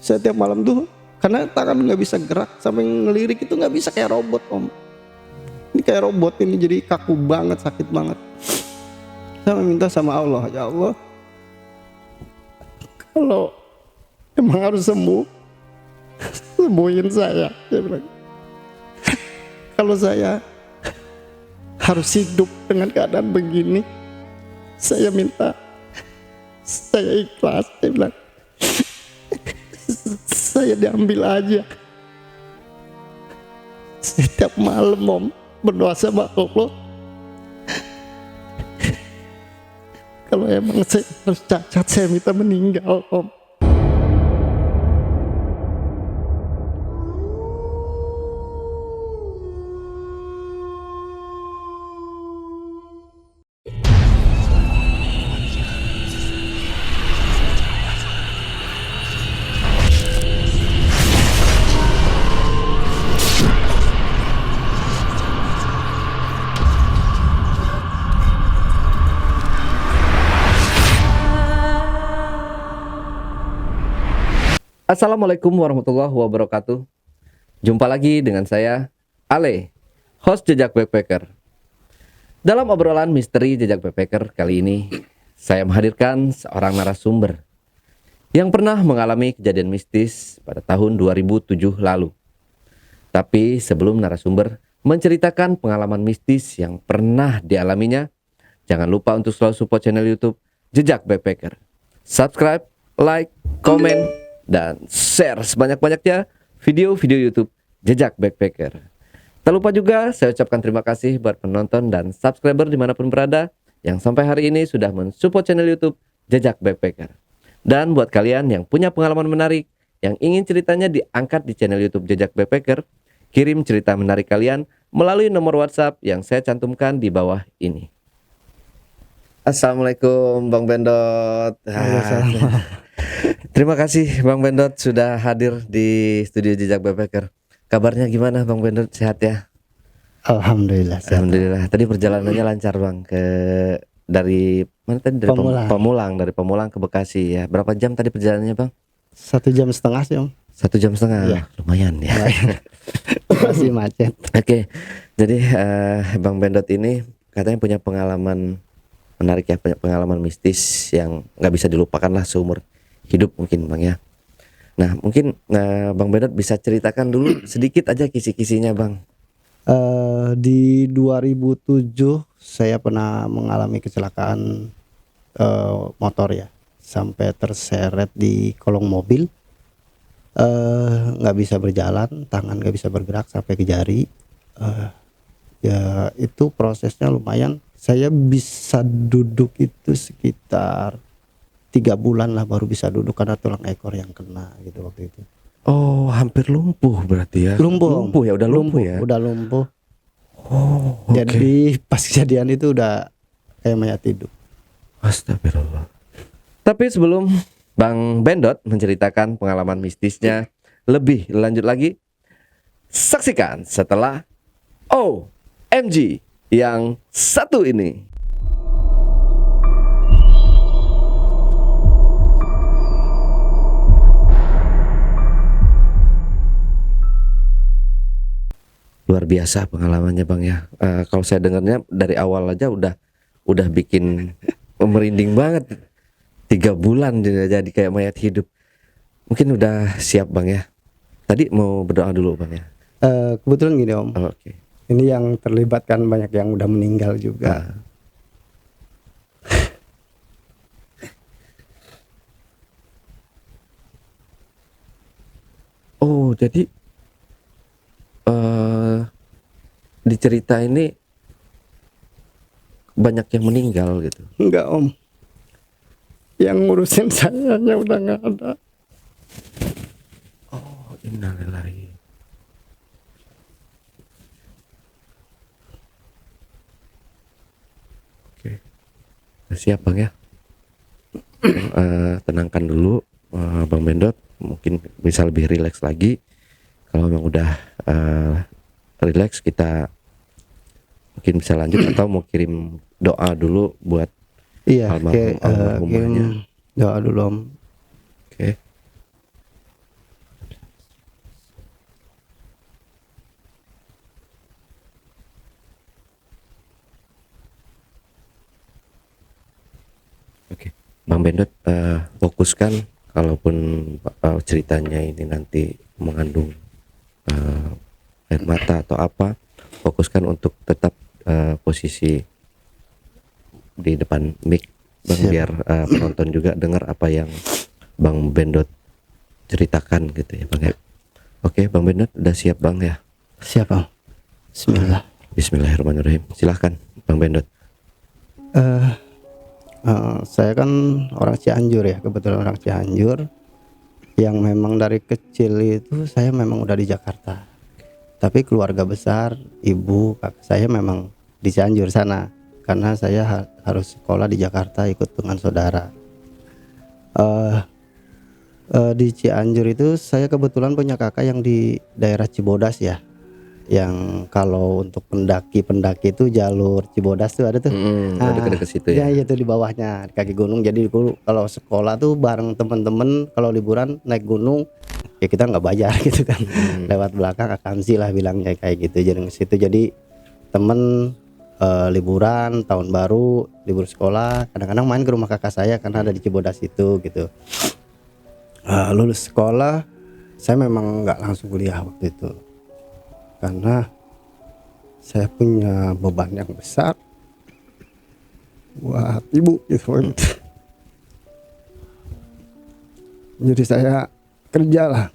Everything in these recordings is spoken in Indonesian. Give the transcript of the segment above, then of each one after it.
Saya tiap malam tuh karena tangan nggak bisa gerak sampai ngelirik itu nggak bisa kayak robot om. Ini kayak robot ini jadi kaku banget, sakit banget. Saya minta sama Allah, ya Allah, kalau emang harus sembuh, sembuhin saya. Saya bilang, kalau saya harus hidup dengan keadaan begini, saya minta, saya ikhlas. Saya bilang, saya diambil aja. Setiap malam om berdoa sama Allah, kalau emang saya harus cacat, saya minta meninggal om. Assalamualaikum warahmatullahi wabarakatuh. Jumpa lagi dengan saya, Ale, host Jejak Backpacker. Dalam obrolan misteri Jejak Backpacker kali ini, saya menghadirkan seorang narasumber yang pernah mengalami kejadian mistis pada tahun 2007 lalu. Tapi sebelum narasumber menceritakan pengalaman mistis yang pernah dialaminya, jangan lupa untuk selalu support channel YouTube Jejak Backpacker. Subscribe, like, komen, dan share sebanyak-banyaknya video-video YouTube Jejak Backpacker. Tak lupa juga saya ucapkan terima kasih buat penonton dan subscriber dimanapun berada yang sampai hari ini sudah mensupport channel YouTube Jejak Backpacker. Dan buat kalian yang punya pengalaman menarik yang ingin ceritanya diangkat di channel YouTube Jejak Backpacker, kirim cerita menarik kalian melalui nomor WhatsApp yang saya cantumkan di bawah ini. Assalamualaikum Bang Bendot. Terima kasih Bang Bendot sudah hadir di studio Jejak Backpacker. Kabarnya gimana Bang Bendot, sehat ya? Alhamdulillah. Alhamdulillah. Tadi perjalanannya lancar Bang, dari mana tadi? Dari Pamulang, dari Pamulang ke Bekasi ya. Berapa jam tadi perjalanannya Bang? 1,5 jam sih om. 1,5 jam. Iya. Lumayan ya. Masih macet. Oke. Jadi Bang Bendot ini katanya punya pengalaman menarik ya, punya pengalaman mistis yang nggak bisa dilupakan lah seumur hidup mungkin Bang ya. Nah mungkin Bang Bendot bisa ceritakan dulu sedikit aja kisi-kisinya Bang. Di 2007 saya pernah mengalami kecelakaan motor ya, sampai terseret di kolong mobil, nggak bisa berjalan, tangan nggak bisa bergerak sampai ke jari. Ya itu prosesnya lumayan. Saya bisa duduk itu sekitar 3 bulan lah baru bisa duduk karena tulang ekor yang kena gitu waktu itu. Oh, hampir lumpuh berarti ya? Lumpuh ya, udah lumpuh ya? Udah lumpuh. Oh, okay. Jadi pas kejadian itu udah kayak mayat hidup. Astagfirullah. Tapi sebelum Bang Bendot menceritakan pengalaman mistisnya lebih lanjut lagi, saksikan setelah OMG yang satu ini. Luar biasa pengalamannya Bang ya. Kalau saya dengarnya dari awal aja udah bikin merinding banget. 3 bulan jadi kayak mayat hidup. Mungkin udah siap Bang ya. Tadi mau berdoa dulu Bang ya. Kebetulan gini om. Oke. Ini yang terlibat kan banyak yang udah meninggal juga. Oh jadi di cerita ini banyak yang meninggal gitu. Enggak om. Yang ngurusin sayanya udah nggak ada. Oh innalillahi. Oke. Siap Bang ya. Tenangkan dulu Bang Bendot, mungkin bisa lebih rileks lagi. Kalau memang udah rileks, kita mungkin bisa lanjut atau mau kirim doa dulu buat almarhumahnya. Kirim doa dulu om. Oke. Bang Bendot, fokuskan kalaupun ceritanya ini nanti mengandung air mata atau apa, fokuskan untuk tetap posisi di depan mic Bang. Siap. Biar penonton juga dengar apa yang Bang Bendot ceritakan gitu ya Bang ya. Oke Bang Bendot udah siap Bang ya? Siap Bang. Bismillah. Bismillahirrahmanirrahim. Silahkan Bang Bendot. Saya kan orang Cianjur ya, kebetulan orang Cianjur yang memang dari kecil itu saya memang udah di Jakarta. Tapi keluarga besar, ibu, kakak saya memang di Cianjur sana. Karena saya harus sekolah di Jakarta ikut dengan saudara. Di Cianjur itu saya kebetulan punya kakak yang di daerah Cibodas ya. Yang kalau untuk pendaki itu jalur Cibodas tuh ada tuh. Deket-deket situ ya. Ya itu di bawahnya di kaki gunung. Jadi dulu kalau sekolah tuh bareng temen-temen kalau liburan naik gunung ya kita nggak bayar gitu kan. Lewat belakang akansi lah bilangnya kayak gitu. Jadi ke situ jadi temen liburan tahun baru, libur sekolah, kadang-kadang main ke rumah kakak saya karena ada di Cibodas itu gitu. Lulus sekolah saya memang nggak langsung kuliah waktu itu karena saya punya beban yang besar buat ibu gitu. Jadi saya kerja lah,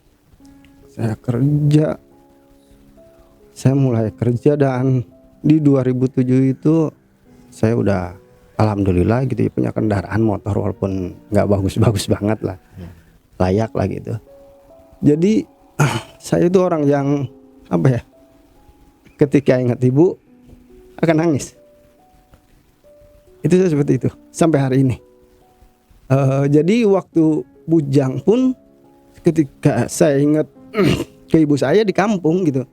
saya mulai kerja dan di 2007 itu saya udah alhamdulillah gitu ya, punya kendaraan motor walaupun nggak bagus-bagus banget lah, layak lah gitu. Jadi saya itu orang yang apa ya, ketika ingat ibu akan nangis. Itu saya seperti itu sampai hari ini. Jadi waktu bujang pun ketika saya ingat ke ibu saya di kampung gitu,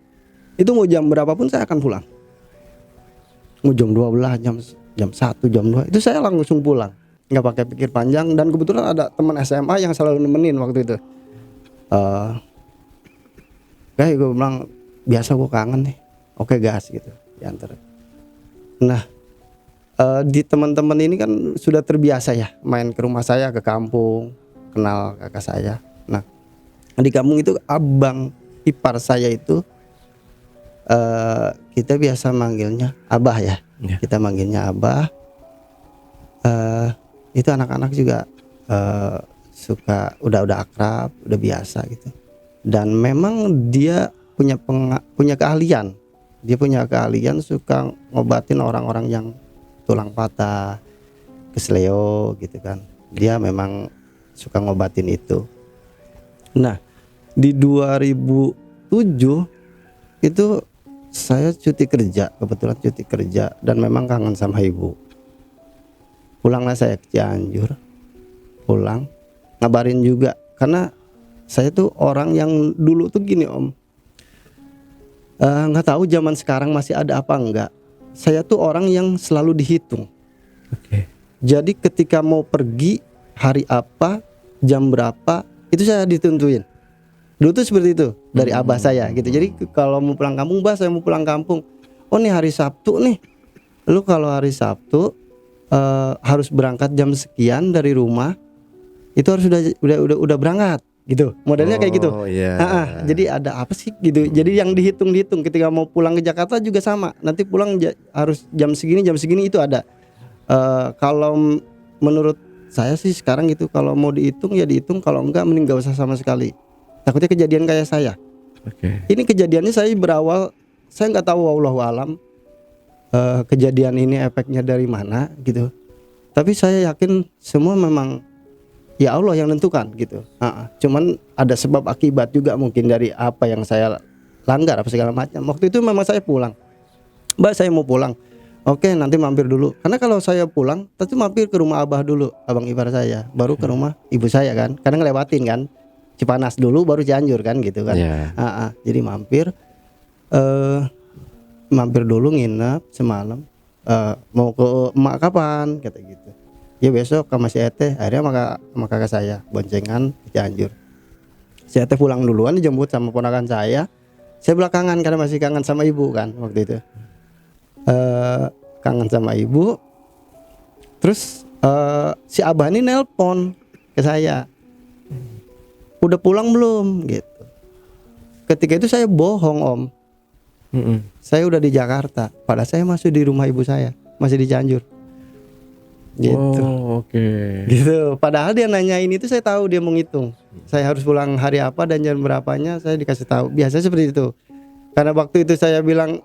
itu mau jam berapapun saya akan pulang. Mau jam 12, jam 1, jam 2 itu saya langsung pulang, nggak pakai pikir panjang. Dan kebetulan ada teman SMA yang selalu nemenin waktu itu. Kayak gue bilang biasa gue kangen nih, oke gas gitu diantar. Nah di teman-teman ini kan sudah terbiasa ya main ke rumah saya, ke kampung, kenal kakak saya. Nah di kampung itu abang ipar saya itu kita biasa manggilnya abah ya, kita manggilnya abah. Itu anak-anak juga suka udah akrab, udah biasa gitu. Dan memang dia punya keahlian, suka ngobatin orang-orang yang tulang patah, kesleo gitu kan. Dia memang suka ngobatin itu. Nah di 2007 itu saya cuti kerja, kebetulan cuti kerja dan memang kangen sama ibu. Pulanglah saya ke Cianjur, pulang ngabarin juga karena saya tuh orang yang dulu tuh gini Om, nggak tahu zaman sekarang masih ada apa enggak. Saya tuh orang yang selalu dihitung. Jadi ketika mau pergi hari apa, jam berapa itu saya ditentuin. Dulu tuh seperti itu dari abah saya gitu. Jadi kalau mau pulang kampung, bah saya mau pulang kampung. Oh nih hari Sabtu nih. Lu kalau hari Sabtu harus berangkat jam sekian dari rumah. Itu harus udah berangkat gitu. Modelnya kayak gitu. Jadi ada apa sih gitu. Jadi yang dihitung ketika mau pulang ke Jakarta juga sama. Nanti pulang harus jam segini itu ada. Kalau menurut saya sih sekarang gitu, kalau mau dihitung ya dihitung, kalau enggak mending gak usah sama sekali. Takutnya kejadian kayak saya. Ini kejadiannya saya berawal, saya nggak tahu wallahu alam kejadian ini efeknya dari mana gitu. Tapi saya yakin semua memang ya Allah yang nentukan gitu. Cuman ada sebab akibat juga mungkin dari apa yang saya langgar apa segala macam. Waktu itu memang saya pulang. Mbak saya mau pulang. Oke nanti mampir dulu. Karena kalau saya pulang tentu mampir ke rumah abah dulu, abang ipar saya, baru ke rumah ibu saya kan. Kadang ngelewatin kan. Cipanas dulu baru Cianjur kan gitu kan. Jadi mampir dulu nginep semalam. Mau ke emak kapan kata gitu. Ya besok ke masih ete. Akhirnya sama kakak saya boncengan ke Cianjur. Si ete pulang duluan dijemput sama ponakan saya. Saya belakangan karena masih kangen sama ibu kan waktu itu. Kangen sama ibu. Terus Si abah ini nelpon ke saya, udah pulang belum gitu. Ketika itu saya bohong om, saya udah di Jakarta, padahal saya masih di rumah ibu saya, masih di Cianjur gitu. Oh, oke. Gitu. Padahal dia nanyain itu saya tahu dia mau ngitung. Saya harus pulang hari apa dan jam berapanya saya dikasih tahu. Biasanya seperti itu. Karena waktu itu saya bilang,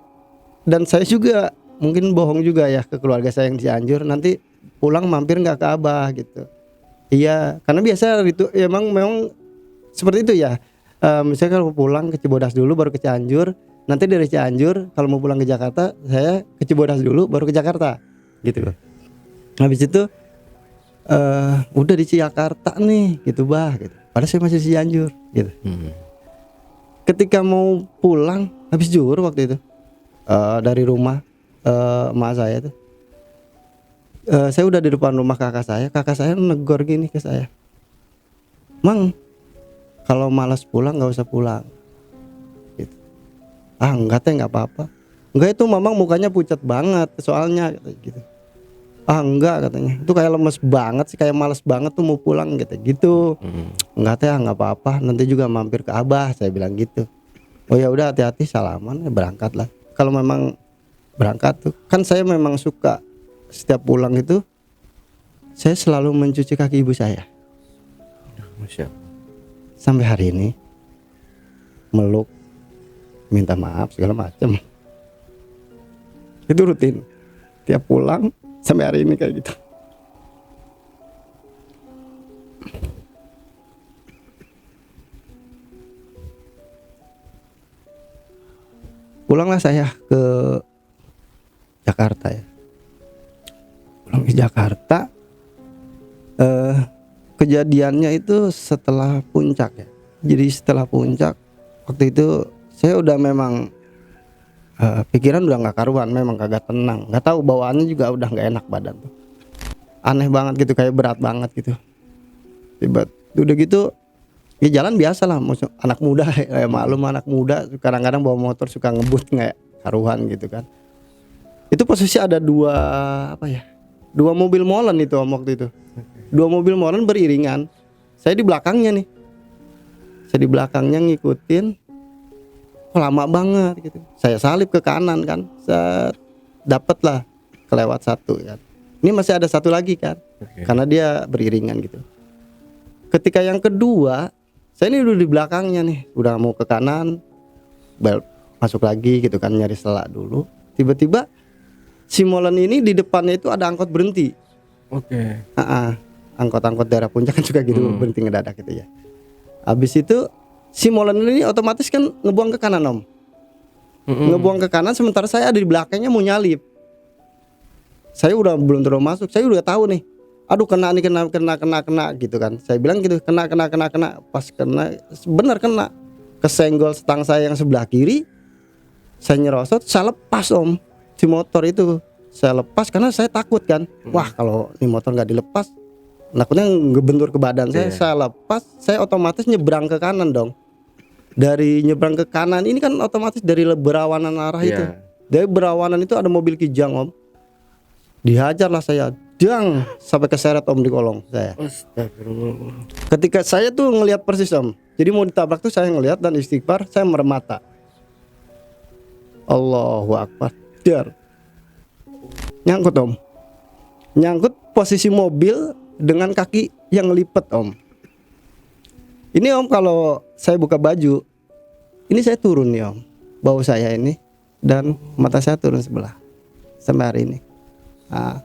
dan saya juga mungkin bohong juga ya ke keluarga saya yang di Cianjur, nanti pulang mampir nggak ke abah gitu. Iya, karena biasa itu ya, memang seperti itu ya. Misalnya kalau pulang ke Cibodas dulu baru ke Cianjur, nanti dari Cianjur kalau mau pulang ke Jakarta saya ke Cibodas dulu baru ke Jakarta gitu. Habis itu udah di Jakarta nih gitu bah gitu. Padahal saya masih di Cianjur gitu. Ketika mau pulang habis zuhur waktu itu dari rumah emak saya tuh, saya udah di depan rumah kakak saya negor gini ke saya, Mang, kalau malas pulang nggak usah pulang gitu. Ah enggak teh, nggak apa-apa. Enggak, itu mamang mukanya pucat banget soalnya gitu. Ah enggak katanya, itu kayak lemes banget sih, kayak malas banget tuh mau pulang gitu. Enggak teh, nggak apa-apa, nanti juga mampir ke abah, saya bilang gitu. Oh ya udah, hati-hati, salaman, ya berangkat lah. Kalau memang berangkat tuh kan saya memang suka setiap pulang itu saya selalu mencuci kaki ibu saya. Masya Allah. Sampai hari ini meluk, minta maaf segala macam. Itu rutin tiap pulang sampai hari ini kayak gitu. Pulanglah saya ke Jakarta ya. Pulang ke Jakarta, kejadiannya itu setelah puncak ya. Jadi setelah puncak waktu itu saya udah memang pikiran udah nggak karuan, memang kagak tenang. Nggak tahu, bawaannya juga udah nggak enak badan tuh. Aneh banget gitu, kayak berat banget gitu. Tiba udah gitu ya jalan biasa lah, anak muda kayak maklum anak muda kadang-kadang bawa motor suka ngebut nggak karuan gitu kan. Itu posisi ada dua mobil molen itu om waktu itu. Dua mobil molen beriringan. Saya di belakangnya nih. Saya di belakangnya ngikutin. Kok lama banget gitu. Saya salip ke kanan kan. Set, dapet lah kelewat satu kan. Ini masih ada satu lagi kan. Karena dia beriringan gitu. Ketika yang kedua, saya ini udah di belakangnya nih. Udah mau ke kanan, masuk lagi gitu kan, nyari selak dulu. Tiba-tiba si molen ini di depannya itu ada angkot berhenti. Oke. Angkot-angkot daerah puncak kan juga gitu berhenti ngedadak gitu ya. Habis itu si molen ini otomatis kan ngebuang ke kanan om. Ngebuang ke kanan, sementara saya ada di belakangnya mau nyalip. Saya udah belum terlalu masuk, saya udah tahu nih. Aduh kena nih, kena gitu kan. Saya bilang gitu, kena. Pas kena, benar kena. Kesenggol stang saya yang sebelah kiri. Saya nyerosot, saya lepas om. Si motor itu saya lepas karena saya takut kan. Wah kalau ini motor nggak dilepas, takutnya ngebentur ke badan saya. Saya lepas, saya otomatis nyebrang ke kanan dong. Dari nyebrang ke kanan ini kan otomatis dari berawanan arah itu. Dari berawanan itu ada mobil Kijang om. Dihajarlah saya, dang, sampai keseret om di kolong saya. Astagfirullah. Ketika saya tuh ngelihat persis om, jadi mau ditabrak tuh saya ngelihat dan istighfar, saya merem mata. Allahu Akbar. Dar. Nyangkut om. Nyangkut posisi mobil dengan kaki yang lipet om. Ini om kalau saya buka baju, ini saya turun nih om, bau saya ini dan mata saya turun sebelah sampai hari ini. Nah,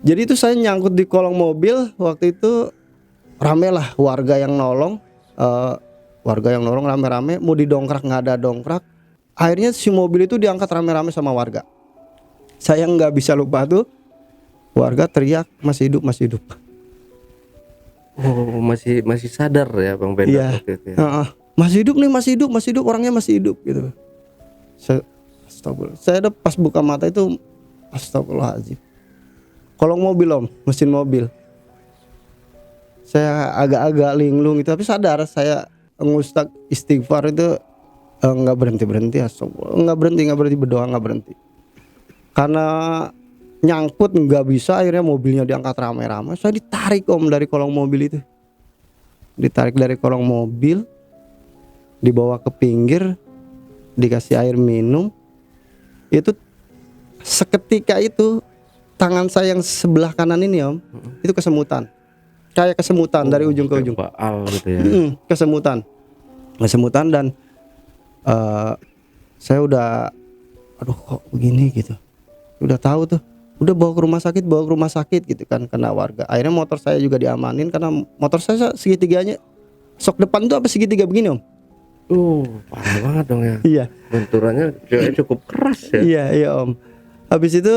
jadi itu saya nyangkut di kolong mobil. Waktu itu rame lah warga yang nolong, rame-rame mau didongkrak, nggak ada dongkrak. Akhirnya si mobil itu diangkat rame-rame sama warga. Saya nggak bisa lupa tuh, warga teriak masih hidup. Oh, masih sadar ya Bang Benda Iya. waktu itu ya? Masih hidup, orangnya masih hidup gitu. Astagfirullah. Saya udah pas buka mata itu, astagfirullahaladzim. Kolong mobil om, mesin mobil. Saya agak-agak linglung itu, tapi sadar saya ngustak istighfar itu nggak berhenti, astagfirullah. Nggak berhenti berdoa, nggak berhenti. Karena nyangkut nggak bisa, akhirnya mobilnya diangkat ramai-ramai. Saya ditarik om dari kolong mobil itu, ditarik dari kolong mobil, dibawa ke pinggir, dikasih air minum. Itu seketika itu tangan saya yang sebelah kanan ini om, itu kesemutan, kayak kesemutan dari ujung ke ujung. Baal gitu ya. Kesemutan dan saya udah, aduh kok begini gitu, udah tahu tuh, udah bawa ke rumah sakit gitu kan, kena warga. Akhirnya motor saya juga diamanin karena motor saya segitiganya, sok depan tuh apa segitiga begini om. Parah banget dong ya. Iya. Benturannya cukup keras ya. Iya om. Habis itu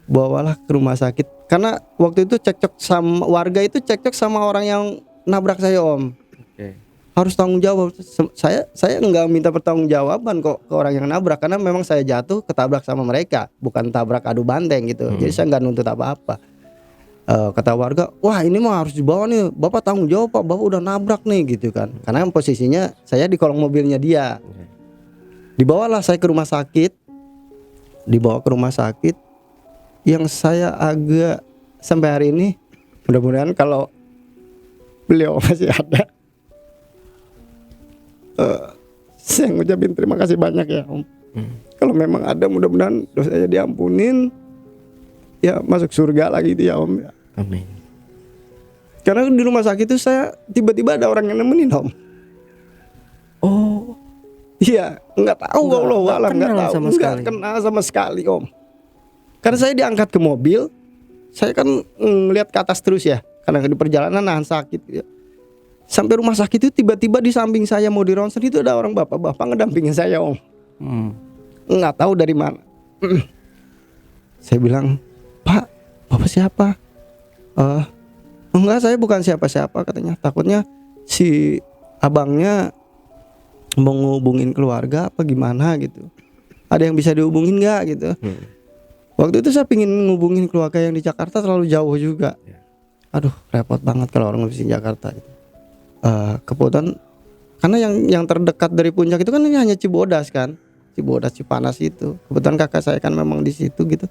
bawalah ke rumah sakit karena waktu itu cekcok sama warga, itu cekcok sama orang yang nabrak saya om. Oke. Harus tanggung jawab. Saya nggak minta pertanggungjawaban kok ke orang yang nabrak, karena memang saya jatuh ketabrak sama mereka, bukan tabrak adu banteng gitu. Jadi saya nggak nuntut apa-apa. Kata warga, wah ini mah harus dibawa nih, bapak tanggung jawab pak, bapak udah nabrak nih gitu kan. Karena posisinya saya di kolong mobilnya dia. Dibawalah saya ke rumah sakit. Dibawa ke rumah sakit. Yang saya agak sampai hari ini, mudah-mudahan kalau beliau masih ada, saya ngucapin terima kasih banyak ya om. Kalau memang ada, mudah-mudahan dosanya diampunin, ya masuk surga lagi itu ya om. Amin. Karena di rumah sakit itu saya tiba-tiba ada orang yang nemenin om. Oh, iya, nggak tahu Allah alam, nggak tahu, nggak kenal sama sekali om. Karena saya diangkat ke mobil, saya kan ngeliat ke atas terus ya, karena di perjalanan nahan sakit ya. Sampai rumah sakit itu tiba-tiba di samping saya mau di ronsen itu ada orang bapak-bapak ngedampingin saya om. Nggak tahu dari mana. Saya bilang, Pak, bapak siapa? Enggak, saya bukan siapa-siapa katanya. Takutnya si abangnya mau ngubungin keluarga apa gimana gitu. Ada yang bisa dihubungin nggak gitu. Waktu itu saya pingin ngubungin keluarga yang di Jakarta, terlalu jauh juga. Aduh, repot banget kalau orang ngurusin Jakarta gitu. Kebetulan karena yang terdekat dari puncak itu kan ini hanya Cibodas kan, Cibodas Cipanas itu. Kebetulan kakak saya kan memang di situ gitu.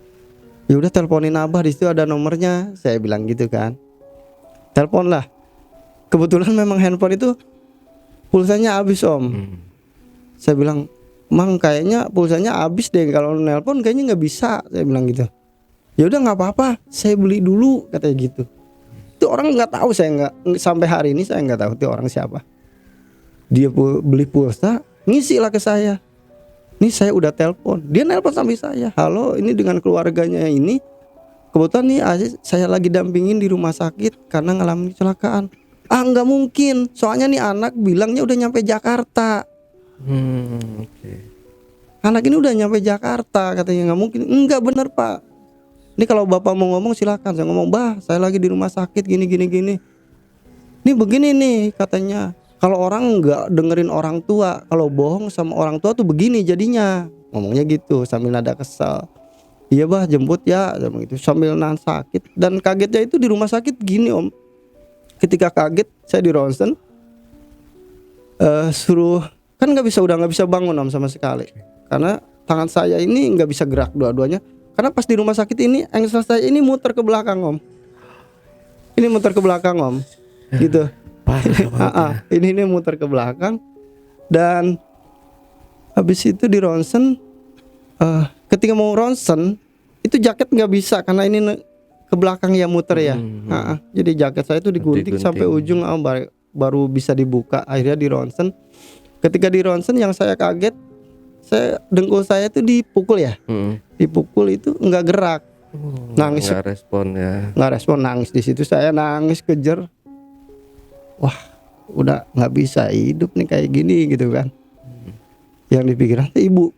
Ya udah teleponin abah, di situ ada nomornya, saya bilang gitu kan. Telepon lah. Kebetulan memang handphone itu pulsanya habis om. Saya bilang, Mang kayaknya pulsanya habis deh, kalau nelpon kayaknya nggak bisa, saya bilang gitu. Ya udah nggak apa-apa, saya beli dulu katanya gitu. Itu orang nggak tahu, saya nggak, sampai hari ini saya nggak tahu itu orang siapa. Dia beli pulsa, ngisi lah ke saya. Nih saya udah telepon, dia nelpon sampai saya. Halo, ini dengan keluarganya ini. Kebetulan nih saya lagi dampingin di rumah sakit karena ngalamin kecelakaan. Nggak mungkin, soalnya nih anak bilangnya udah nyampe Jakarta. Okay. Anak ini udah nyampe Jakarta katanya. Nggak mungkin. Enggak, bener pak. Ini kalau bapak mau ngomong silakan. Saya ngomong, bah saya lagi di rumah sakit gini. Ini begini nih katanya. Kalau orang nggak dengerin orang tua, kalau bohong sama orang tua tuh begini jadinya. Ngomongnya gitu sambil nada kesal. Iya bah, jemput ya, gitu sambil nahan sakit. Dan kagetnya itu di rumah sakit gini om. Ketika kaget saya di ronsen, suruh, kan udah nggak bisa bangun om sama sekali. Karena tangan saya ini nggak bisa gerak dua-duanya. Karena pas di rumah sakit ini engsel saya ini muter ke belakang om. Ini muter ke belakang om, gitu. Ini muter ke belakang. Dan habis itu di ronsen, ketika mau ronsen itu jaket nggak bisa karena ini ke belakang ya muter ya. Jadi jaket saya itu digunting sampai ujung baru bisa dibuka. Akhirnya di ronsen. Ketika di ronsen yang saya kaget, dengkul saya itu dipukul ya. Dipukul itu nggak gerak. Nangis. Nggak respon ya. Nggak respon, nangis di situ, saya nangis kejer. Wah, udah nggak bisa hidup nih kayak gini gitu kan. Yang dipikiran ibu.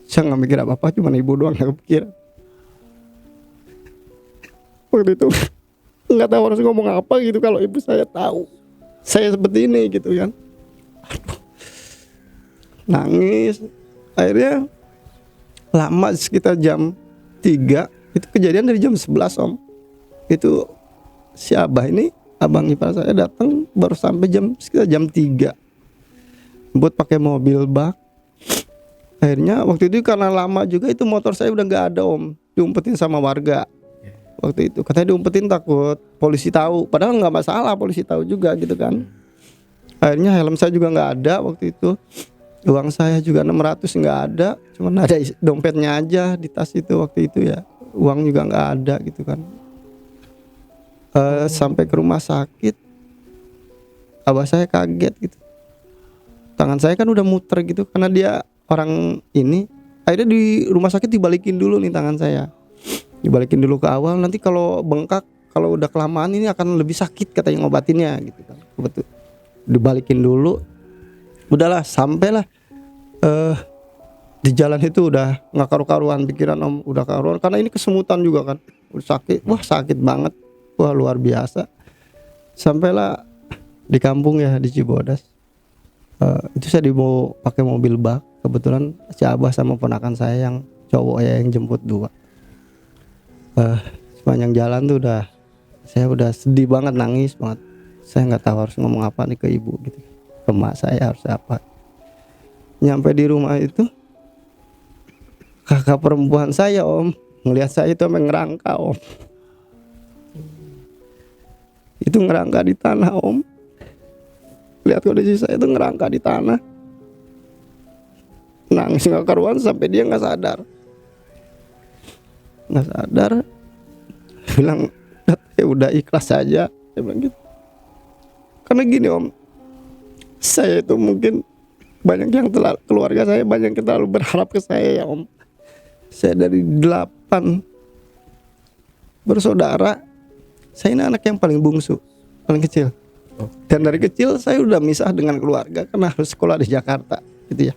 Saya nggak mikir apa-apa, cuma ibu doang yang kepikiran. Waktu itu nggak tahu harus ngomong apa gitu kalau ibu saya tahu saya seperti ini gitu kan. Aduh. Nangis. Akhirnya lama sekitar jam 3. Itu kejadian dari jam 11 om. Itu si abah ini, abang ipar saya datang baru sampai sekitar jam 3. Buat pakai mobil bak. Akhirnya waktu itu karena lama juga itu motor saya udah nggak ada om. diumpetin sama warga. Waktu itu katanya diumpetin takut polisi tahu, padahal nggak masalah polisi tahu juga gitu kan. Akhirnya helm saya juga nggak ada waktu itu, uang saya juga 600 nggak ada, cuman ada dompetnya aja di tas itu waktu itu ya, uang juga nggak ada gitu kan. Sampai ke rumah sakit, abah saya kaget gitu, tangan saya kan udah muter gitu karena dia orang ini. Akhirnya di rumah sakit dibalikin dulu nih tangan saya, dibalikin dulu ke awal, nanti kalau bengkak, kalau udah kelamaan ini akan lebih sakit katanya ngobatinnya gitu kan. Betul, dibalikin dulu, udahlah sampailah di jalan itu udah nggak karu-karuan pikiran om, udah karuan karena ini kesemutan juga kan, udah sakit, wah sakit banget, wah luar biasa. Sampailah di kampung ya, di Cibodas. Itu saya dibawa pakai mobil bak, kebetulan si abah sama ponakan saya yang cowok ya yang jemput dua. Sepanjang jalan tuh saya udah sedih banget, nangis banget. Saya nggak tahu harus ngomong apa nih ke ibu gitu, ke emak saya harus apa. Nyampe di rumah itu, kakak perempuan saya om ngelihat saya itu emang ngerangka om, itu ngerangka di tanah om. Lihat kondisi saya itu ngerangka di tanah, nangis nggak karuan sampai dia nggak sadar, bilang ya udah ikhlas saja, saya bilang gitu. Karena gini om, saya itu mungkin banyak yang keluarga saya banyak yang terlalu berharap ke saya ya om. Saya dari 8 bersaudara, saya ini anak yang paling bungsu, paling kecil. Dan dari kecil saya udah misah dengan keluarga karena harus sekolah di Jakarta gitu ya.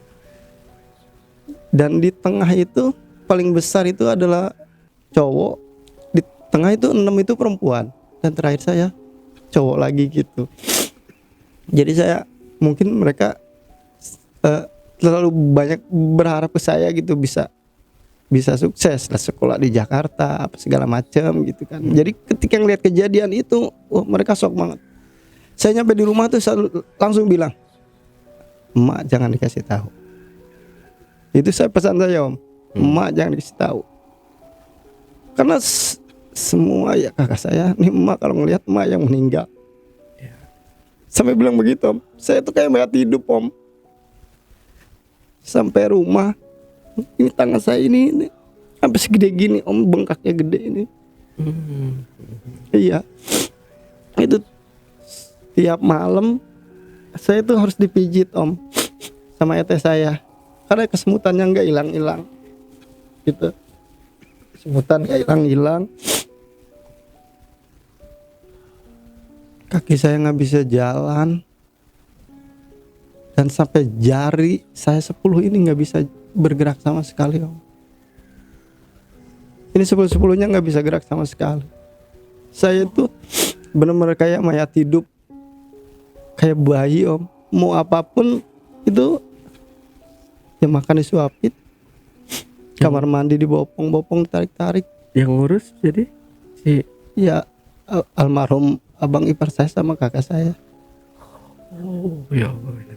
Dan di tengah itu paling besar itu adalah cowok, di tengah itu 6 itu perempuan, dan terakhir saya cowok lagi gitu. Jadi saya mungkin mereka terlalu banyak berharap ke saya gitu, bisa sukses lah sekolah di Jakarta apa segala macam gitu kan. Jadi ketika ngeliat kejadian itu, wah mereka shock banget. Saya nyampe di rumah tuh langsung bilang, emak jangan dikasih tahu. Itu saya pesan saya om, emak jangan dikasih tahu. Karena semua ya kakak saya, nih emak kalau ngelihat emak yang meninggal. Sampai bilang begitu om, saya tuh kayak mayat hidup om. Sampai rumah, ini tangan saya ini sampai segede gini om, bengkaknya gede ini. Iya, itu tiap malam saya tuh harus dipijit om sama ete saya, karena kesemutannya nggak hilang-hilang gitu, kesemutan nggak hilang-hilang. Kaki saya nggak bisa jalan, dan sampai jari saya 10 ini nggak bisa bergerak sama sekali om. Ini 10-10-nya nggak bisa gerak sama sekali. Saya tuh benar-benar kayak mayat hidup, kayak bayi om. Mau apapun itu ya makan disuapin, kamar mandi dibopong-bopong, tarik-tarik. Yang ngurus jadi si Ya almarhum abang ipar saya sama kakak saya. oh ya.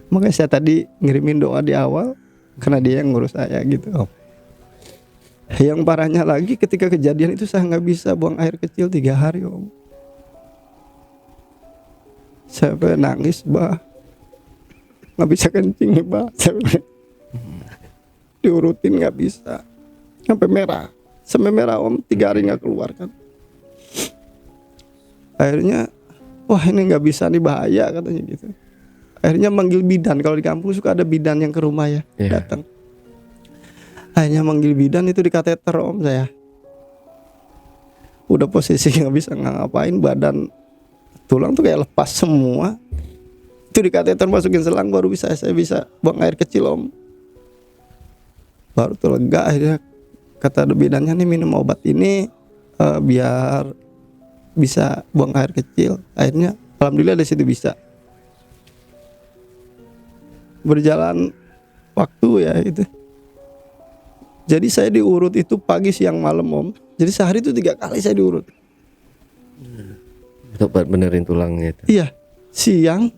Makanya saya tadi ngirimin doa di awal karena dia yang ngurus saya gitu om. Yang parahnya lagi ketika kejadian itu saya nggak bisa buang air kecil 3 hari om. Saya sampai nangis bah, nggak bisa kencing bah, diurutin nggak bisa, sampai merah om, 3 hari nggak keluar kan. Akhirnya wah ini nggak bisa nih, bahaya katanya gitu. Akhirnya manggil bidan, kalau di kampung suka ada bidan yang ke rumah ya, datang. Akhirnya manggil bidan, itu di kateter om saya. Udah posisi nggak bisa ngapain, badan tulang tuh kayak lepas semua. Itu di kateter masukin selang baru saya bisa buang air kecil om. Baru tuh lega. Akhirnya kata bidannya nih minum obat ini biar bisa buang air kecil. Akhirnya alhamdulillah dari situ bisa. Berjalan waktu ya itu. Jadi saya diurut itu pagi siang malam om. Jadi sehari itu 3 kali saya diurut. Untuk benerin tulangnya itu. Iya, siang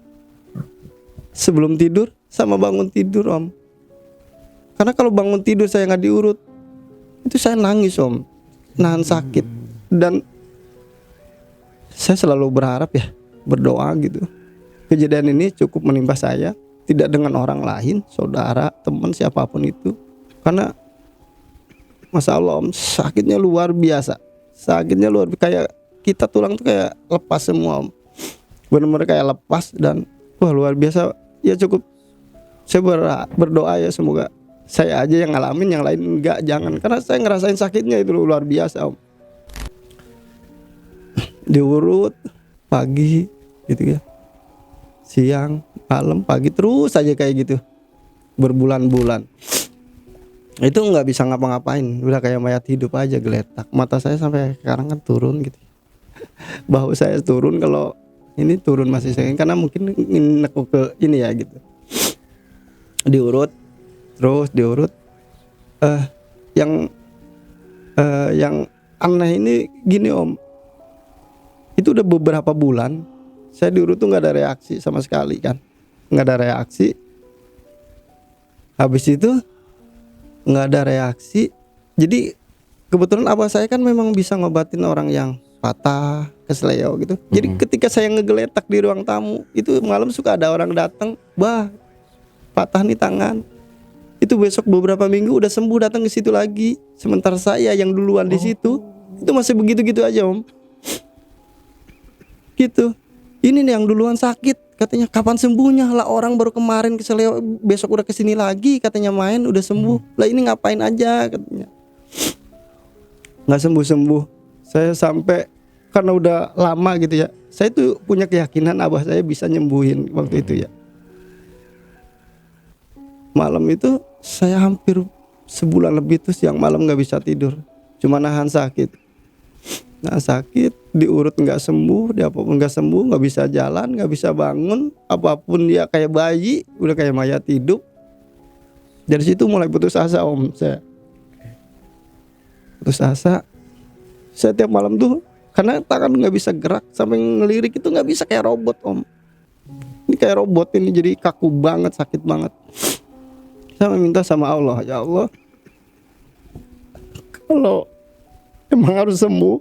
sebelum tidur sama bangun tidur om. Karena kalau bangun tidur saya nggak diurut, itu saya nangis om. nahan sakit. Dan saya selalu berharap ya, berdoa gitu, kejadian ini cukup menimpa saya, tidak dengan orang lain, saudara, teman, siapapun itu. Karena Masya Allah Om, sakitnya luar biasa. Sakitnya luar biasa, kayak kita tulang tuh kayak lepas semua Om. Benar-benar kayak lepas dan wah luar biasa. Ya cukup saya berdoa ya semoga saya aja yang ngalamin, yang lain enggak, jangan. Karena saya ngerasain sakitnya itu luar biasa Om. Diurut pagi gitu ya, siang, malam, pagi, terus aja kayak gitu berbulan-bulan. Itu nggak bisa ngapa-ngapain, udah kayak mayat hidup aja, geletak. Mata saya sampai sekarang kan turun gitu. Bahu saya turun, kalau ini turun masih saya, karena mungkin nekuk ke ini ya gitu. Diurut, terus diurut. Yang aneh ini gini Om, itu udah beberapa bulan saya diurut tuh nggak ada reaksi sama sekali kan, nggak ada reaksi. Habis itu nggak ada reaksi. Jadi kebetulan abah saya kan memang bisa ngobatin orang yang patah, kesleo gitu. Jadi ketika saya ngegeletak di ruang tamu itu malam, suka ada orang datang, bah patah nih tangan. Itu besok beberapa minggu udah sembuh, datang ke situ lagi. Sementara saya yang duluan di situ itu masih begitu-gitu aja Om. Gitu. Ini nih yang duluan sakit, katanya kapan sembuhnya? Lah orang baru kemarin keseleo, besok udah kesini lagi, katanya main udah sembuh. Lah ini ngapain aja, katanya. Nggak sembuh-sembuh. Saya sampai karena udah lama gitu ya, saya tuh punya keyakinan abah saya bisa nyembuhin waktu itu ya. Malam itu saya hampir sebulan lebih tuh siang malam nggak bisa tidur, cuma nahan sakit. Nah sakit, diurut nggak sembuh, dia apapun nggak sembuh, nggak bisa jalan, nggak bisa bangun, apapun dia kayak bayi, udah kayak mayat hidup. Dari situ mulai putus asa Om, saya putus asa. Saya tiap malam tuh karena tangan nggak bisa gerak, sampai ngelirik itu nggak bisa, kayak robot Om. Ini kayak robot ini, jadi kaku banget, sakit banget. Saya meminta sama Allah, ya Allah, kalau emang harus sembuh,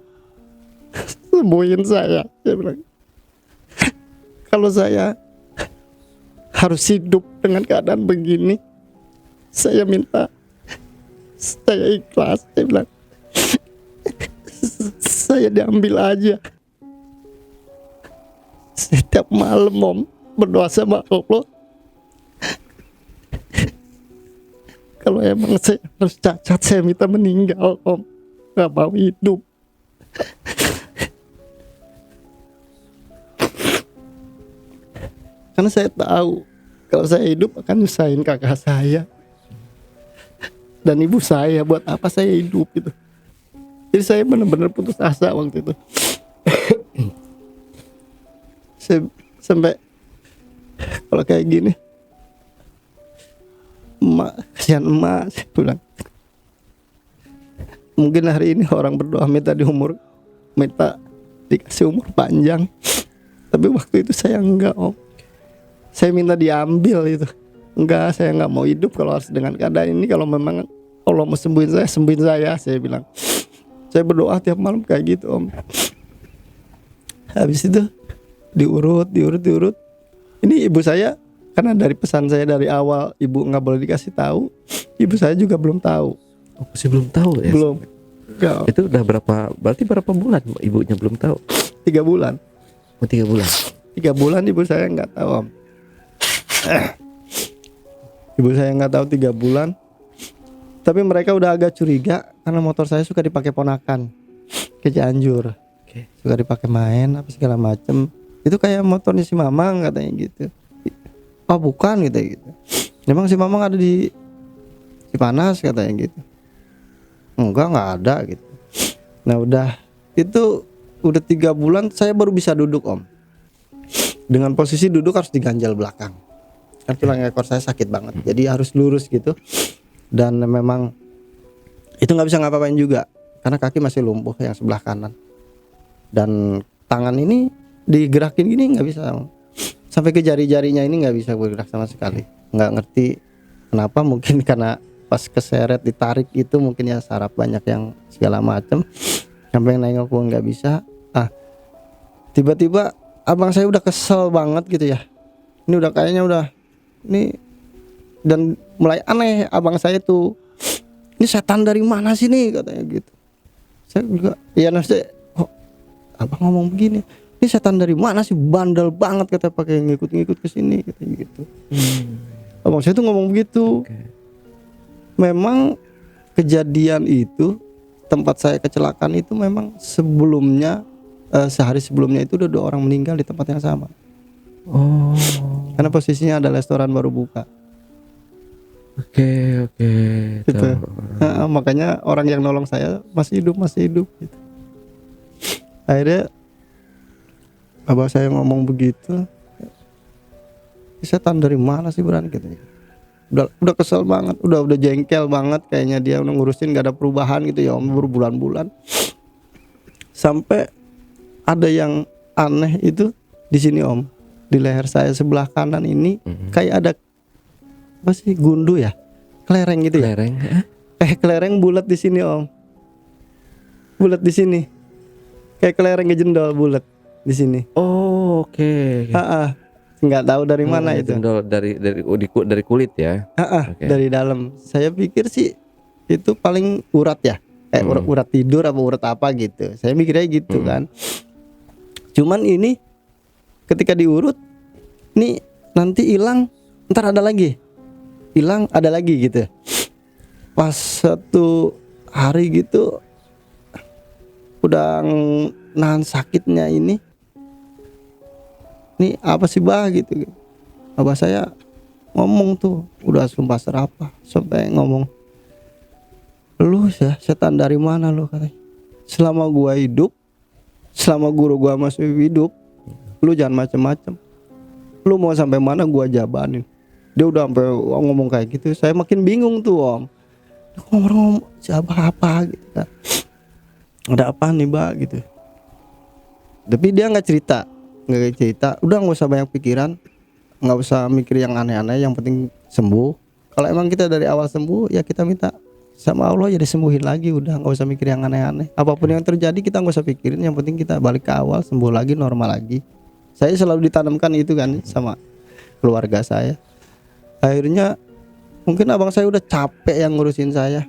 sembuhin saya bilang. Kalau saya harus hidup dengan keadaan begini, saya minta, saya ikhlas, saya bilang. Saya diambil aja. Setiap malam Om berdoa sama Allah, kalau emang saya harus cacat, saya minta meninggal Om, gak mau hidup. Karena saya tahu kalau saya hidup akan nyusahin kakak saya dan ibu saya. Buat apa saya hidup gitu. Jadi saya benar-benar putus asa waktu itu. Saya sampai kalau kayak gini, emak, kasihan emak, saya bilang. Mungkin hari ini orang berdoa minta dikasih umur panjang, tapi waktu itu saya enggak Om. Saya minta diambil itu. Enggak, saya enggak mau hidup kalau harus dengan keadaan ini. Kalau memang Allah mau sembuhin saya bilang. Saya berdoa tiap malam kayak gitu Om. Habis itu diurut. Ini ibu saya, karena dari pesan saya dari awal, ibu nggak boleh dikasih tahu. Ibu saya juga belum tahu. Oh, masih belum tahu ya? Belum. Itu udah berarti berapa bulan ibunya belum tahu? 3 bulan. Oh, 3 bulan. 3 bulan ibu saya nggak tahu Om. Ibu saya nggak tahu 3 bulan. Tapi mereka udah agak curiga karena motor saya suka dipakai ponakan ke Cianjur. Suka dipakai main apa segala macem. Itu kayak motornya si Mamang katanya gitu. Oh bukan gitu. Memang si Mamang ada di Cipanas katanya gitu. Enggak ada gitu. Nah udah itu udah 3 bulan saya baru bisa duduk Om. Dengan posisi duduk harus diganjal belakang. Kan tulang ekor saya sakit banget. Jadi harus lurus gitu. Dan memang itu nggak bisa ngapa-ngapain juga karena kaki masih lumpuh yang sebelah kanan. Dan tangan ini digerakin gini nggak bisa. Sampai ke jari-jarinya ini nggak bisa bergerak sama sekali. Nggak ngerti kenapa, mungkin karena pas keseret ditarik itu mungkin ya saraf banyak yang segala macam, sampai nengok pun nggak bisa. Tiba-tiba abang saya udah kesel banget gitu ya, ini udah kayaknya udah ini, dan mulai aneh abang saya tuh, ini setan dari mana sih nih katanya gitu. Saya juga ya nasi, kok abang ngomong begini, ini setan dari mana sih, bandel banget kata, pakai ngikut-ngikut ke sini katanya gitu. Abang saya tuh ngomong begitu. Memang kejadian itu, tempat saya kecelakaan itu memang sebelumnya, sehari sebelumnya itu udah 2 orang meninggal di tempat yang sama. Oh. Karena posisinya ada restoran baru buka. Oke. Gitu. Makanya orang yang nolong saya masih hidup gitu. Akhirnya abah saya ngomong begitu, setan dari mana sih berani katanya. Udah kesel banget, udah jengkel banget, kayaknya dia udah ngurusin gak ada perubahan gitu ya om, berbulan-bulan. Sampai ada yang aneh itu di sini om, di leher saya sebelah kanan ini kayak ada apa sih, gundu ya, kelereng gitu ya. Kelereng. Kelereng bulat di sini om, bulat di sini, kayak kelereng ngejendol bulat di sini. Oh, oke. Nggak tahu dari mana itu. Jendol dari kulit ya. Oke. Dari dalam. Saya pikir sih itu paling urat ya, kayak urat tidur apa urat apa gitu. Saya mikirnya gitu kan. Cuman ini ketika diurut, nih nanti hilang, ntar ada lagi, hilang ada lagi gitu. Pas satu hari gitu udah nahan sakitnya ini apa sih bah gitu. Abah saya ngomong tuh udah sumpah serapah, sampai ngomong, lu ya setan dari mana lu katanya. Selama gua hidup, selama guru gua masih hidup, lu jangan macem-macem. Lu mau sampai mana gua jabanin. Dia udah sampai ngomong kayak gitu. Saya makin bingung tuh om. Ngomong siapa apa gitu kan. Ada apa nih bah gitu. Tapi dia nggak cerita. Udah nggak usah banyak pikiran, nggak usah mikir yang aneh-aneh, yang penting sembuh. Kalau emang kita dari awal sembuh ya kita minta sama Allah ya disembuhin lagi, udah nggak usah mikir yang aneh-aneh. Apapun yang terjadi kita nggak usah pikirin, yang penting kita balik ke awal, sembuh lagi, normal lagi. Saya selalu ditanamkan itu kan sama keluarga saya. Akhirnya mungkin abang saya udah capek yang ngurusin saya,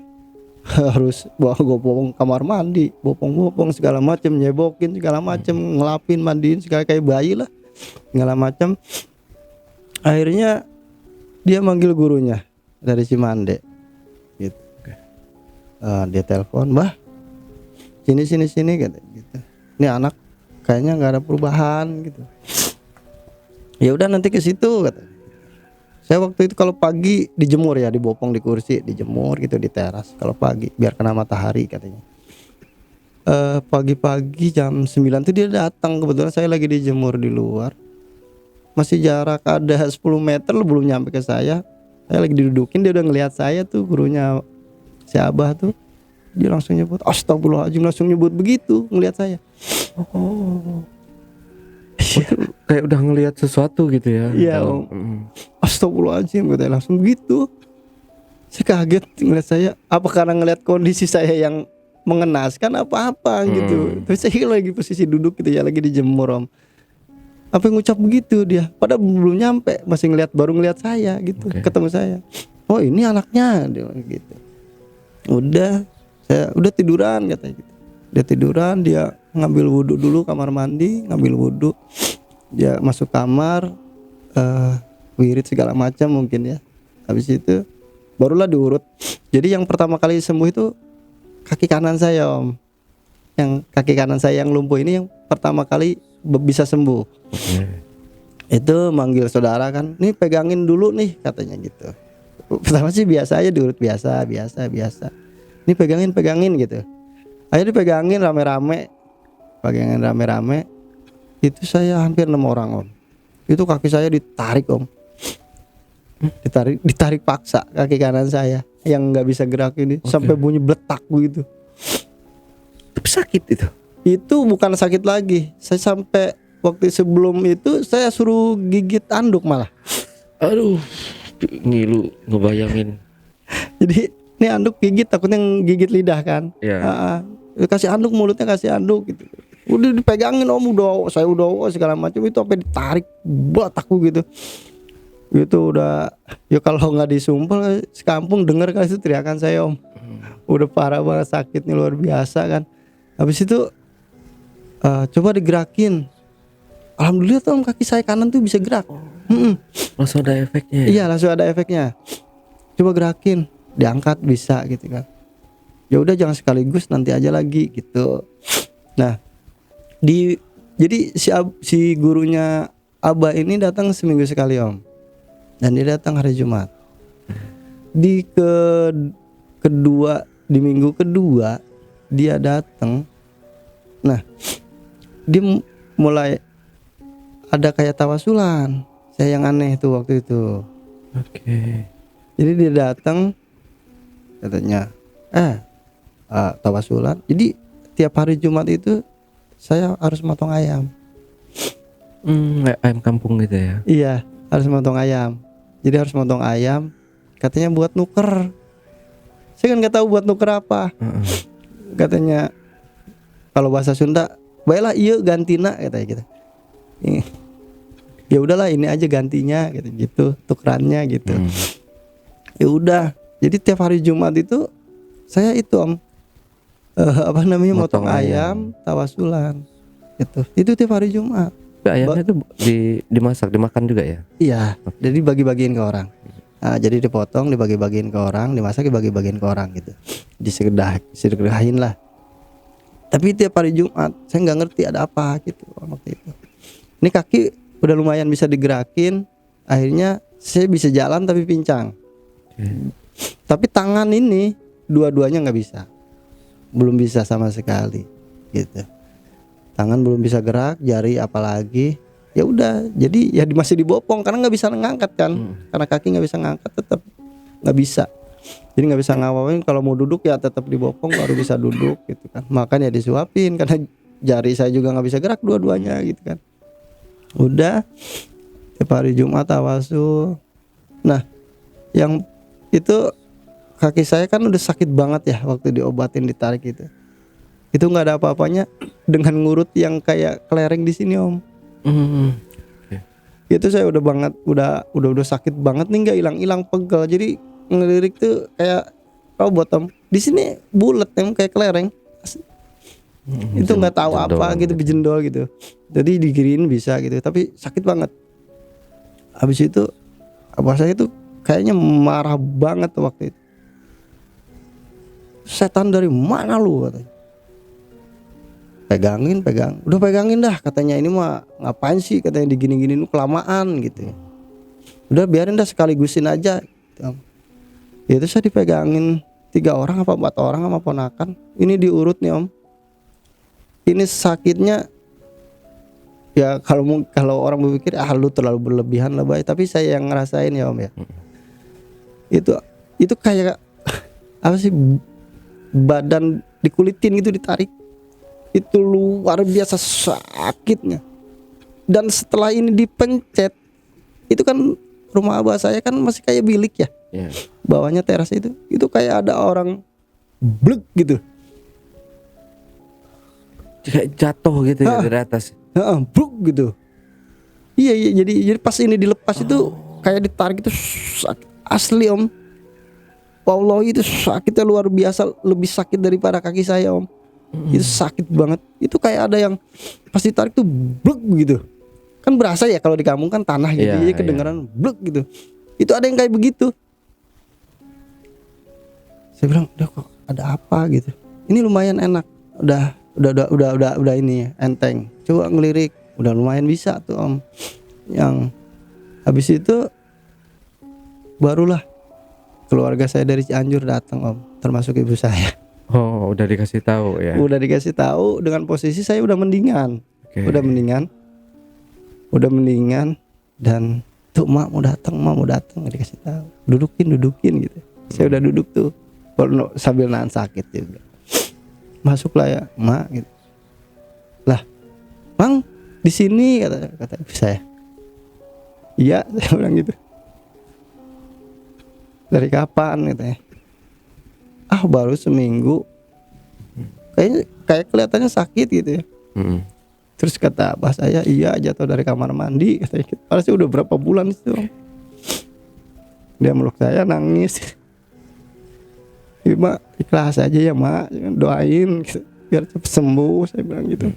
harus bawa gopong kamar mandi, bopong segala macem, nyebokin segala macem, ngelapin, mandiin segala kayak bayi lah, segala macem. Akhirnya dia manggil gurunya dari Cimande gitu. Dia telepon, bah sini kata gitu. Ini anak kayaknya nggak ada perubahan gitu. Ya udah nanti ke situ kata. Saya waktu itu kalau pagi dijemur ya, dibopong di kursi, dijemur gitu di teras. Kalau pagi biar kena matahari katanya. Pagi-pagi jam 9 tuh dia datang. Kebetulan saya lagi dijemur di luar. Masih jarak ada 10 meter belum nyampe ke saya. Saya lagi didudukin, dia udah ngelihat saya tuh, gurunya si Abah tuh. Dia langsung nyebut, astagfirullahaladzim, langsung nyebut begitu ngelihat saya. Oh. Kayak udah ngelihat sesuatu gitu ya. Iya om. Astagfirullahaladzim katanya langsung gitu. Saya kaget ngeliat saya, apa karena ngeliat kondisi saya yang mengenaskan apa gitu. Terus saya lagi posisi duduk gitu ya, lagi dijemur om. Apa yang ngucap begitu dia, padahal belum nyampe, masih baru ngeliat saya gitu. Ketemu saya, oh ini anaknya dia gitu. Udah tiduran katanya gitu. Dia tiduran, dia ngambil wudhu dulu, kamar mandi, ngambil wudhu, dia masuk kamar, wirid segala macam mungkin ya. Habis itu barulah diurut. Jadi yang pertama kali sembuh itu kaki kanan saya om. Yang kaki kanan saya yang lumpuh ini yang pertama kali bisa sembuh. Itu manggil saudara kan, nih pegangin dulu nih katanya gitu. Pertama sih biasa aja, diurut biasa. Nih pegangin gitu. Akhirnya dipegangin rame-rame. Itu saya hampir 6 orang om. Itu kaki saya ditarik om. Ditarik paksa kaki kanan saya yang nggak bisa gerak ini, sampai bunyi bletak begitu. Tapi sakit itu. Itu bukan sakit lagi. Saya sampai waktu sebelum itu saya suruh gigit anduk malah. Aduh, ngilu ngebayangin. Jadi ini anduk gigit, takutnya gigit lidah kan. Iya. Kasih anduk, mulutnya kasih anduk gitu. Udah dipegangin om, saya udah segala macam itu sampai ditarik bataku gitu. Itu udah ya kalau nggak disumpel sekampung denger kali itu teriakan saya om. Udah parah banget, sakitnya luar biasa kan. Habis itu coba digerakin. Alhamdulillah tuh om, kaki saya kanan tuh bisa gerak. Langsung ada efeknya ya? Iya langsung ada efeknya. Coba gerakin, diangkat bisa gitu kan. Ya udah jangan sekaligus, nanti aja lagi gitu. Nah jadi si gurunya Abah ini datang seminggu sekali om. Dan dia datang hari Jumat. Di minggu kedua dia datang. Nah, dia mulai ada kayak tawasulan. Saya yang aneh tuh waktu itu. Oke. Jadi dia datang katanya, tawasulan. Jadi tiap hari Jumat itu saya harus motong ayam. Ayam kampung gitu ya? Iya, harus motong ayam. Jadi harus motong ayam, katanya buat nuker. Saya kan nggak tahu buat nuker apa. Katanya kalau bahasa Sunda, baiklah iya gantina katanya gitu. Ya udahlah ini aja gantinya gitu, tukerannya gitu. Ya udah. Jadi tiap hari Jumat itu saya itu om motong ayam, tawasulan. Itu tiap hari Jumat. Ayamnya itu dimasak, dimakan juga ya? Iya, jadi bagi-bagiin ke orang. Jadi dipotong, dibagi-bagiin ke orang, dimasak dibagi-bagiin ke orang gitu. Disegerahin lah. Tapi tiap hari Jumat saya nggak ngerti ada apa gitu waktu itu. Ini kaki udah lumayan bisa digerakin, akhirnya saya bisa jalan tapi pincang. Tapi tangan ini dua-duanya nggak bisa, belum bisa sama sekali gitu. Tangan belum bisa gerak, jari apalagi. Ya udah, jadi ya masih dibopong karena nggak bisa ngangkat kan, karena kaki nggak bisa ngangkat, tetap nggak bisa. Jadi nggak bisa ngawalin, kalau mau duduk ya tetap dibopong baru bisa duduk gitu kan. Makanya disuapin karena jari saya juga nggak bisa gerak dua-duanya gitu kan. Udah tiap hari Jumat tawasul. Nah yang itu kaki saya kan udah sakit banget ya waktu diobatin, ditarik itu nggak ada apa-apanya dengan ngurut yang kayak kelereng di sini om. Itu saya udah banget, udah sakit banget nih, nggak hilang pegel. Jadi ngelirik tuh kayak robot om. Di sini bulat em kayak kelereng. Itu nggak tahu apa gitu, bejendol gitu. Jadi digiriin bisa gitu, tapi sakit banget. Habis itu abah saya tuh kayaknya marah banget waktu itu. Setan dari mana lu katanya. Udah pegangin dah katanya, ini mah ngapain sih katanya digini-gini lu kelamaan gitu. Udah biarin dah sekaligusin aja gitu. Ya itu saya dipegangin 3 orang apa 4 orang sama ponakan. Ini diurut nih om. Ini sakitnya ya kalau orang berpikir lu terlalu berlebihan lah baik, tapi saya yang ngerasain ya om ya. Itu kayak apa sih, badan dikulitin gitu, ditarik. Itu luar biasa sakitnya. Dan setelah ini dipencet, itu kan rumah abah saya kan masih kayak bilik ya. Bawahnya teras itu kayak ada orang blek gitu. Kayak jatuh gitu ya dari atas. Blek gitu. Iya jadi pas ini dilepas itu kayak ditarik itu sakit asli om. Allah itu sakitnya luar biasa, lebih sakit daripada kaki saya om. Itu sakit banget. Itu kayak ada yang pas ditarik tuh blek gitu. Kan berasa ya kalau di kampung kan tanah gitu, jadi kedengeran blek gitu. Itu ada yang kayak begitu. Saya bilang, "Duh, kok ada apa gitu." Ini lumayan enak. Udah ini enteng. Coba ngelirik, udah lumayan bisa tuh om. Yang habis itu barulah keluarga saya dari Cianjur datang om, termasuk ibu saya. Oh, udah dikasih tahu ya. Udah dikasih tahu dengan posisi saya udah mendingan. Udah mendingan dan tuh mak mau datang dikasih tahu. Dudukin gitu. Saya udah duduk tuh sambil nahan sakit juga. Masuklah ya, mak gitu. Lah, Bang, di sini kata ibu saya. Iya, saya bilang gitu. Dari kapan katanya? baru seminggu kayak kelihatannya sakit gitu ya. Terus kata abah saya, iya jatuh dari kamar mandi katanya gitu. Padahal sih udah berapa bulan itu. Dia meluk saya nangis. Ya, mak ikhlas aja ya mak, doain gitu, biar cepat sembuh, saya bilang gitu.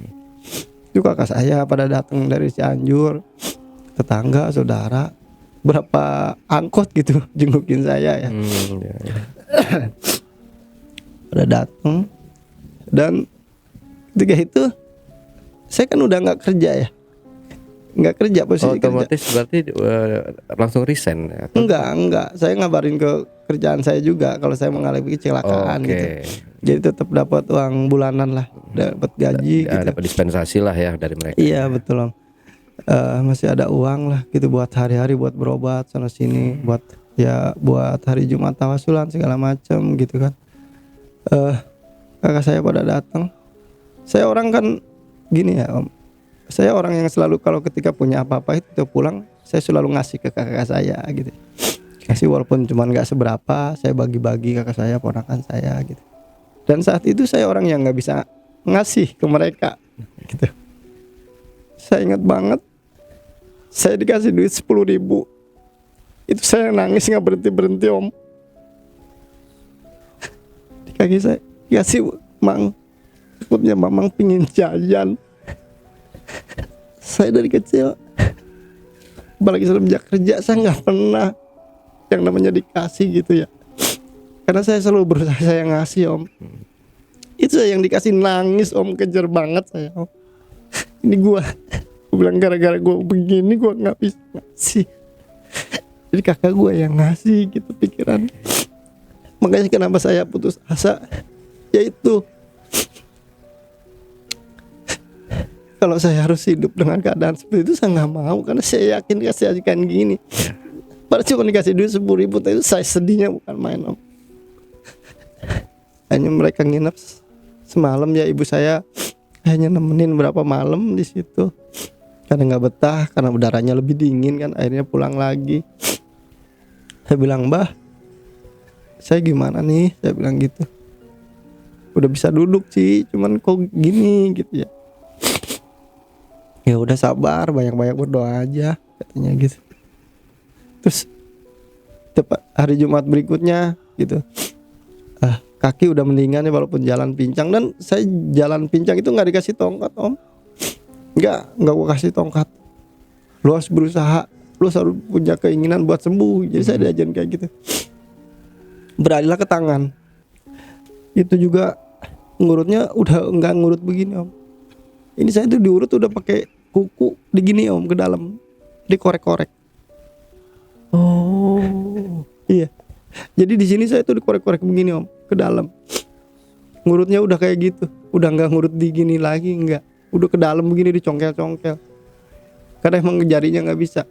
Itu kakak saya pada datang dari Cianjur, tetangga, saudara, berapa angkot gitu jengukin saya ya. Pada datang, dan ketika itu saya kan udah nggak kerja ya, nggak kerja posisi Otomatis kerja. berarti langsung resign ya? Enggak, saya ngabarin ke kerjaan saya juga kalau saya mengalami kecelakaan gitu. Jadi tetap dapat uang bulanan lah, dapat gaji gitu. Dapat dispensasi lah ya dari mereka. Iya betul om. Masih ada uang lah gitu buat hari-hari, buat berobat sana sini, buat hari Jumat tawasulan segala macam gitu kan. Kakak saya pada datang. Saya orang kan gini ya om, saya orang yang selalu kalau ketika punya apa-apa itu pulang saya selalu ngasih ke kakak saya gitu. Kasih walaupun cuma nggak seberapa, saya bagi-bagi kakak saya, ponakan saya gitu. Dan saat itu saya orang yang nggak bisa ngasih ke mereka gitu. Saya ingat banget, saya dikasih duit 10.000. Itu saya nangis nggak berhenti om. Di kaki saya kasih mang, takutnya mamang pingin jajan. Saya dari kecil, apalagi semenjak kerja, saya nggak pernah yang namanya dikasih gitu ya. Karena saya selalu berusaha saya ngasih om. Itu saya yang dikasih nangis om, kejar banget saya om. Ini gua bilang gara-gara gua begini gua nggak bisa ngasih. Jadi kakak gua yang ngasih gitu pikiran. Makanya kenapa saya putus asa, yaitu kalau saya harus hidup dengan keadaan seperti itu saya nggak mau, karena saya yakin kasih akan gini. Padahal cuma dikasih duit 10.000, itu saya sedihnya bukan main om. Hanya mereka nginep semalam ya, ibu saya hanya nemenin berapa malam di situ. Karena nggak betah, karena udaranya lebih dingin kan, akhirnya pulang lagi. Saya bilang, Mbah, saya gimana nih? Saya bilang gitu. Udah bisa duduk sih, cuman kok gini gitu ya. Ya udah sabar, banyak-banyak berdoa aja katanya gitu. Terus tepat hari Jumat berikutnya gitu, kaki udah mendingan ya walaupun jalan pincang. Dan saya jalan pincang itu nggak dikasih tongkat om, nggak gua kasih tongkat. Lu harus berusaha, lu harus punya keinginan buat sembuh. Jadi saya diajarin kayak gitu. Beralihlah ke tangan, itu juga ngurutnya udah nggak ngurut begini om. Ini saya tuh diurut udah pakai kuku digini om, ke dalam dikorek-korek. Oh iya, jadi di sini saya tuh dikorek-korek begini om, ke dalam. Ngurutnya udah kayak gitu, udah nggak ngurut di gini lagi, nggak, udah ke dalam begini dicongkel-congkel. Karena emang jarinya nggak bisa.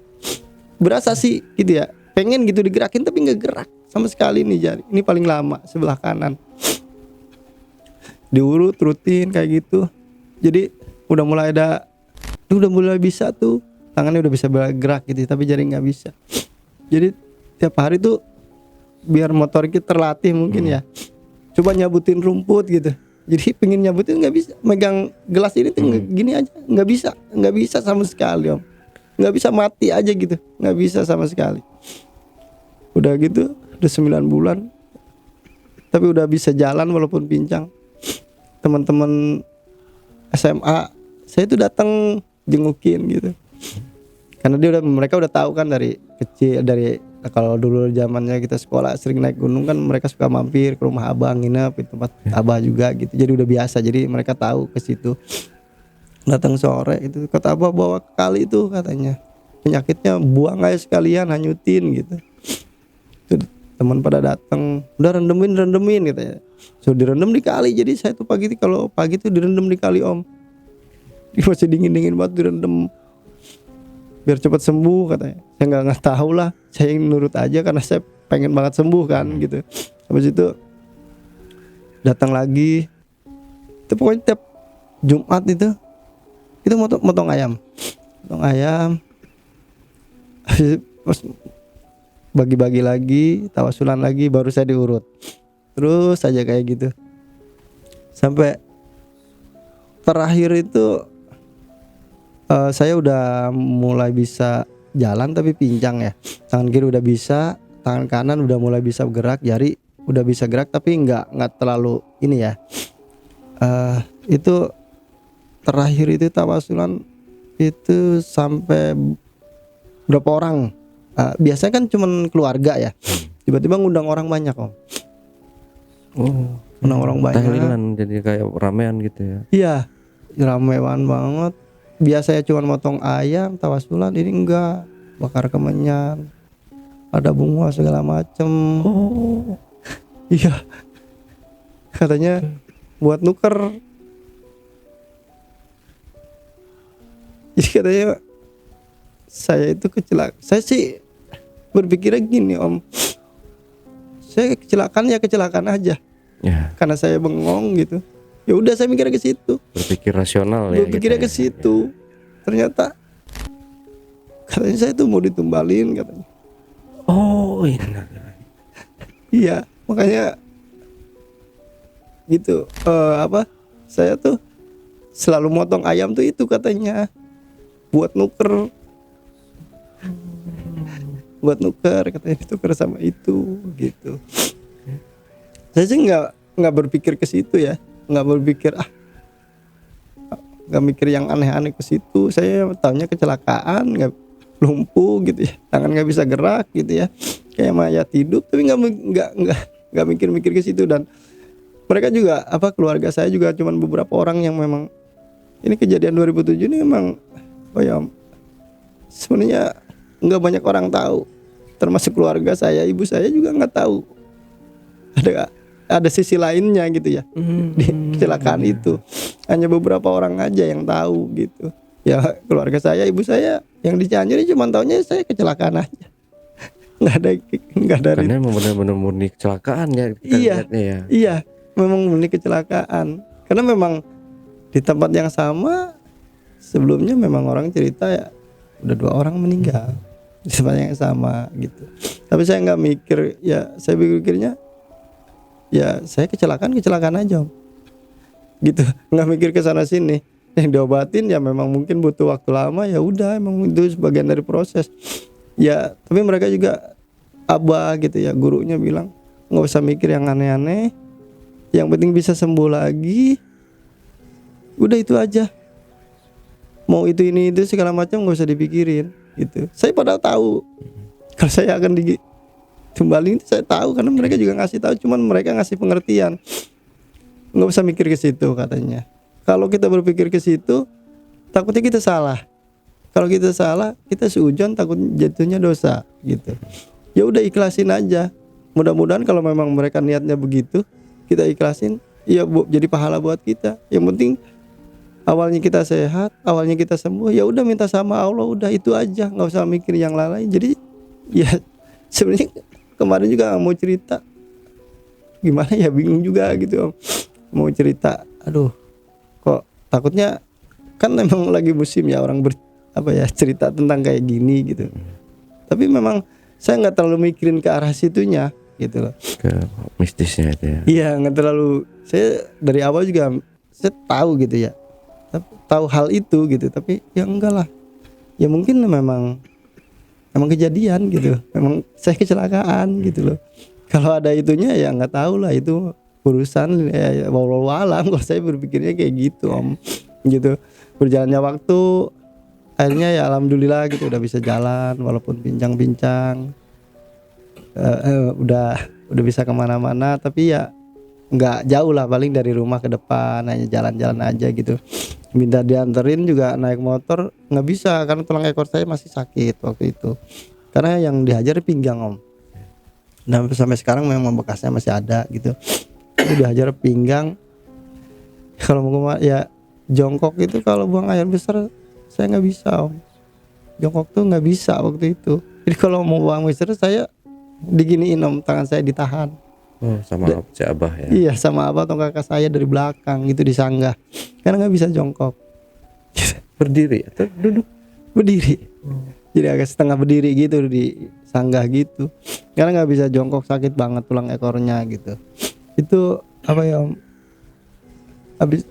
Berasa sih gitu ya, pengen gitu digerakin tapi nggak gerak sama sekali nih jari. Ini paling lama sebelah kanan. Diurut rutin kayak gitu. Jadi udah mulai bisa tuh, tangannya udah bisa bergerak gitu, tapi jari nggak bisa. Jadi tiap hari tuh biar motoriknya terlatih mungkin ya, coba nyabutin rumput gitu. Jadi pengen nyabutin nggak bisa, megang gelas ini tuh gini aja nggak bisa sama sekali om, nggak bisa, mati aja gitu, nggak bisa sama sekali. Udah gitu udah 9 bulan tapi udah bisa jalan walaupun pincang. Teman-teman SMA saya tuh datang jengukin gitu, karena mereka udah tahu kan dari kecil, dari kalau dulu zamannya kita sekolah sering naik gunung kan, mereka suka mampir ke rumah abang, nginep di tempat abah juga gitu. Jadi udah biasa, jadi mereka tahu ke situ. Datang sore itu, kata abah bawa ke kali itu katanya, penyakitnya buang aja sekalian, hanyutin gitu. Itu teman pada datang, udah rendemin katanya. So direndam di kali. Jadi saya tuh kalau pagi tuh direndam di kali om. Masih dingin banget, direndam biar cepat sembuh katanya. Saya nggak tahu lah, saya yang nurut aja karena saya pengen banget sembuh kan gitu. Habis itu datang lagi, itu pokoknya tiap Jumat itu motong ayam. Habis bagi-bagi lagi, tawasulan lagi, baru saya diurut. terus saja kayak gitu sampai terakhir itu saya udah mulai bisa jalan tapi pincang ya. Tangan kiri udah bisa, tangan kanan udah mulai bisa bergerak, jari udah bisa gerak tapi nggak terlalu ini ya. Itu terakhir itu tawasulan itu sampai berapa orang? Biasanya kan cuman keluarga ya. Tiba-tiba ngundang orang banyak om. Oh, Ngundang orang banyak. tahlilan jadi kayak ramean gitu ya. Iya, ramean banget. Biasanya cuma motong ayam, tawasulan, ini enggak, bakar kemenyan, ada bunga segala macem. Oh, Iya, katanya buat nuker. Jadi katanya saya itu kecelakaan. Saya sih berpikirnya gini om, saya kecelakaan aja, ya karena saya bengong gitu. Ya udah saya mikirnya ke situ. berpikir rasional ya. Berpikirnya gitu ke situ. Ternyata katanya saya tuh mau ditumbalin katanya. Oh, iya. Iya, makanya gitu. Saya tuh selalu motong ayam tuh itu katanya buat nuker. Buat nuker katanya, ditukar sama itu gitu. Saya sih nggak berpikir ke situ ya, nggak berpikir nggak mikir yang aneh-aneh ke situ. Saya tahunya kecelakaan, nggak lumpuh gitu ya, tangan nggak bisa gerak gitu ya, kayak mayat hidup, tapi nggak mikir-mikir ke situ. Dan mereka juga keluarga saya juga cuman beberapa orang yang memang ini kejadian 2007 ini memang sebenarnya nggak banyak orang tahu, termasuk keluarga saya, ibu saya juga nggak tahu ada sisi lainnya gitu ya di kecelakaan itu. Hanya beberapa orang aja yang tahu gitu ya. Keluarga saya, ibu saya yang di Cianjur cuma taunya saya kecelakaan aja. nggak ada Karena emang benar-benar murni kecelakaan ya kita iya lihatnya ya. iya memang murni kecelakaan, karena memang di tempat yang sama sebelumnya memang orang cerita ya udah 2 orang meninggal di tempat yang sama gitu. Tapi saya nggak mikir ya, saya pikirnya ya saya kecelakaan aja om. Gitu, nggak mikir ke sana sini. Yang diobatin ya memang mungkin butuh waktu lama, ya udah emang itu sebagian dari proses ya. Tapi mereka juga abah gitu ya, gurunya bilang nggak usah mikir yang aneh-aneh, yang penting bisa sembuh lagi, udah itu aja. Mau itu ini itu segala macam nggak usah dipikirin gitu. Saya padahal tahu kalau saya akan ditumbalin, itu saya tahu karena mereka juga ngasih tahu, cuman mereka ngasih pengertian. Nggak usah mikir ke situ katanya. Kalau kita berpikir ke situ, takutnya kita salah. Kalau kita salah, kita seujon, takut jatuhnya dosa gitu. Ya udah ikhlasin aja. Mudah-mudahan kalau memang mereka niatnya begitu, kita ikhlasin, ya jadi pahala buat kita. Yang penting awalnya kita sehat, awalnya kita sembuh, ya udah minta sama Allah, udah itu aja, nggak usah mikir yang lain. Jadi ya sebenarnya kemarin juga mau cerita, gimana ya, bingung juga gitu om. Mau cerita, aduh kok takutnya kan memang lagi musim ya orang cerita tentang kayak gini gitu. Tapi memang saya nggak terlalu mikirin ke arah situnya gitu loh, Ke mistisnya itu ya. iya nggak terlalu. Saya dari awal juga saya tahu gitu ya, tahu hal itu gitu, tapi ya enggak lah, ya mungkin memang kejadian gitu, memang saya kecelakaan gitu loh. Kalau ada itunya ya nggak tahu lah, itu urusan ya wallahu alam. Kalau saya berpikirnya kayak gitu om gitu. Berjalannya waktu akhirnya ya alhamdulillah gitu udah bisa jalan walaupun pincang-pincang, udah bisa kemana-mana, tapi ya nggak jauh lah, paling dari rumah ke depan hanya jalan-jalan aja gitu. Minta dianterin juga naik motor nggak bisa karena tulang ekor saya masih sakit waktu itu, karena yang dihajar pinggang om. Nah sampai sekarang memang bekasnya masih ada gitu. Itu dihajar pinggang. Kalau mau ya jongkok itu, kalau buang air besar saya nggak bisa om. Jongkok tuh nggak bisa waktu itu. Jadi kalau mau buang besar saya diginiin om, tangan saya ditahan. Oh, sama si abah ya. Iya sama abah atau kakak saya dari belakang gitu disanggah, karena nggak bisa jongkok. Berdiri atau duduk? Berdiri. Jadi agak setengah berdiri gitu di sanggah gitu, karena nggak bisa jongkok, sakit banget tulang ekornya gitu. Itu apa ya Om, habis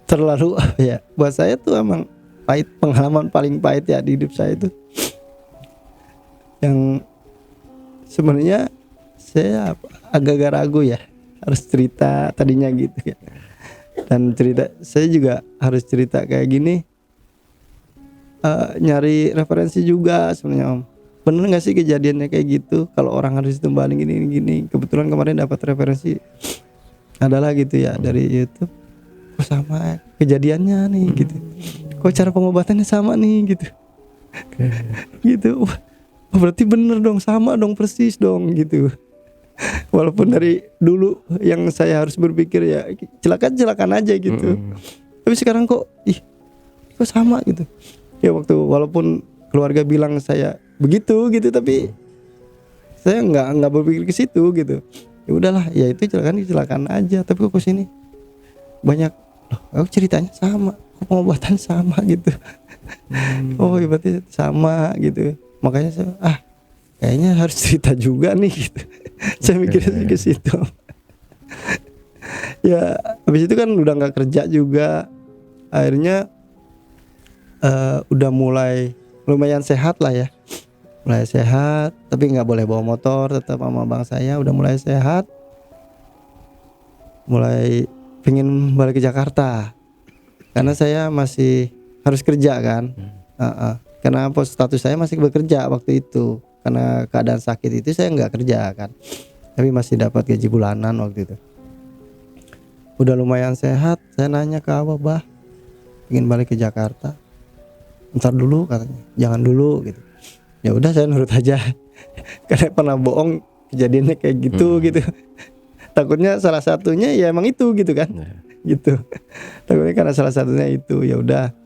terlalu apa ya, buat saya tuh emang pahit, pengalaman paling pahit ya di hidup saya itu, yang sebenarnya saya agak-agak ragu ya harus cerita tadinya gitu ya. Dan cerita saya juga harus cerita kayak gini, nyari referensi juga sebenarnya Om. Bener nggak sih kejadiannya kayak gitu? Kalau orang harus ditumbalin gini gini. Kebetulan kemarin dapat referensi adalah gitu ya dari YouTube. Kok sama kejadiannya nih gitu. Kok cara pengobatannya sama nih gitu. Gitu. Wah, berarti bener dong, sama dong, persis dong gitu. Walaupun dari dulu yang saya harus berpikir ya silakan aja gitu. Tapi sekarang kok sama gitu. Ya waktu walaupun keluarga bilang saya begitu gitu, tapi saya nggak berpikir ke situ gitu. Ya udahlah, ya itu silakan aja. Tapi kok kesini banyak loh, ceritanya sama, pengobatan sama gitu. Oh ya berarti sama gitu. Makanya saya kayaknya harus cerita juga nih gitu. Saya mikirnya ke situ. Ya habis itu kan udah nggak kerja juga. Akhirnya udah mulai lumayan sehat lah ya. Mulai sehat, tapi nggak boleh bawa motor, tetap sama bang saya udah mulai sehat. Mulai pengen balik ke Jakarta. Karena saya masih harus kerja kan. Karena status saya masih bekerja waktu itu. Karena keadaan sakit itu saya nggak kerja kan. Tapi masih dapat gaji bulanan waktu itu. Udah lumayan sehat, saya nanya ke Abah, "Bah, ingin balik ke Jakarta." "Ntar dulu," katanya, "jangan dulu," gitu. Ya udah saya nurut aja. Karena pernah bohong kejadiannya kayak gitu gitu. Takutnya salah satunya ya emang itu gitu kan. Gitu. Takutnya karena salah satunya itu. Ya udah.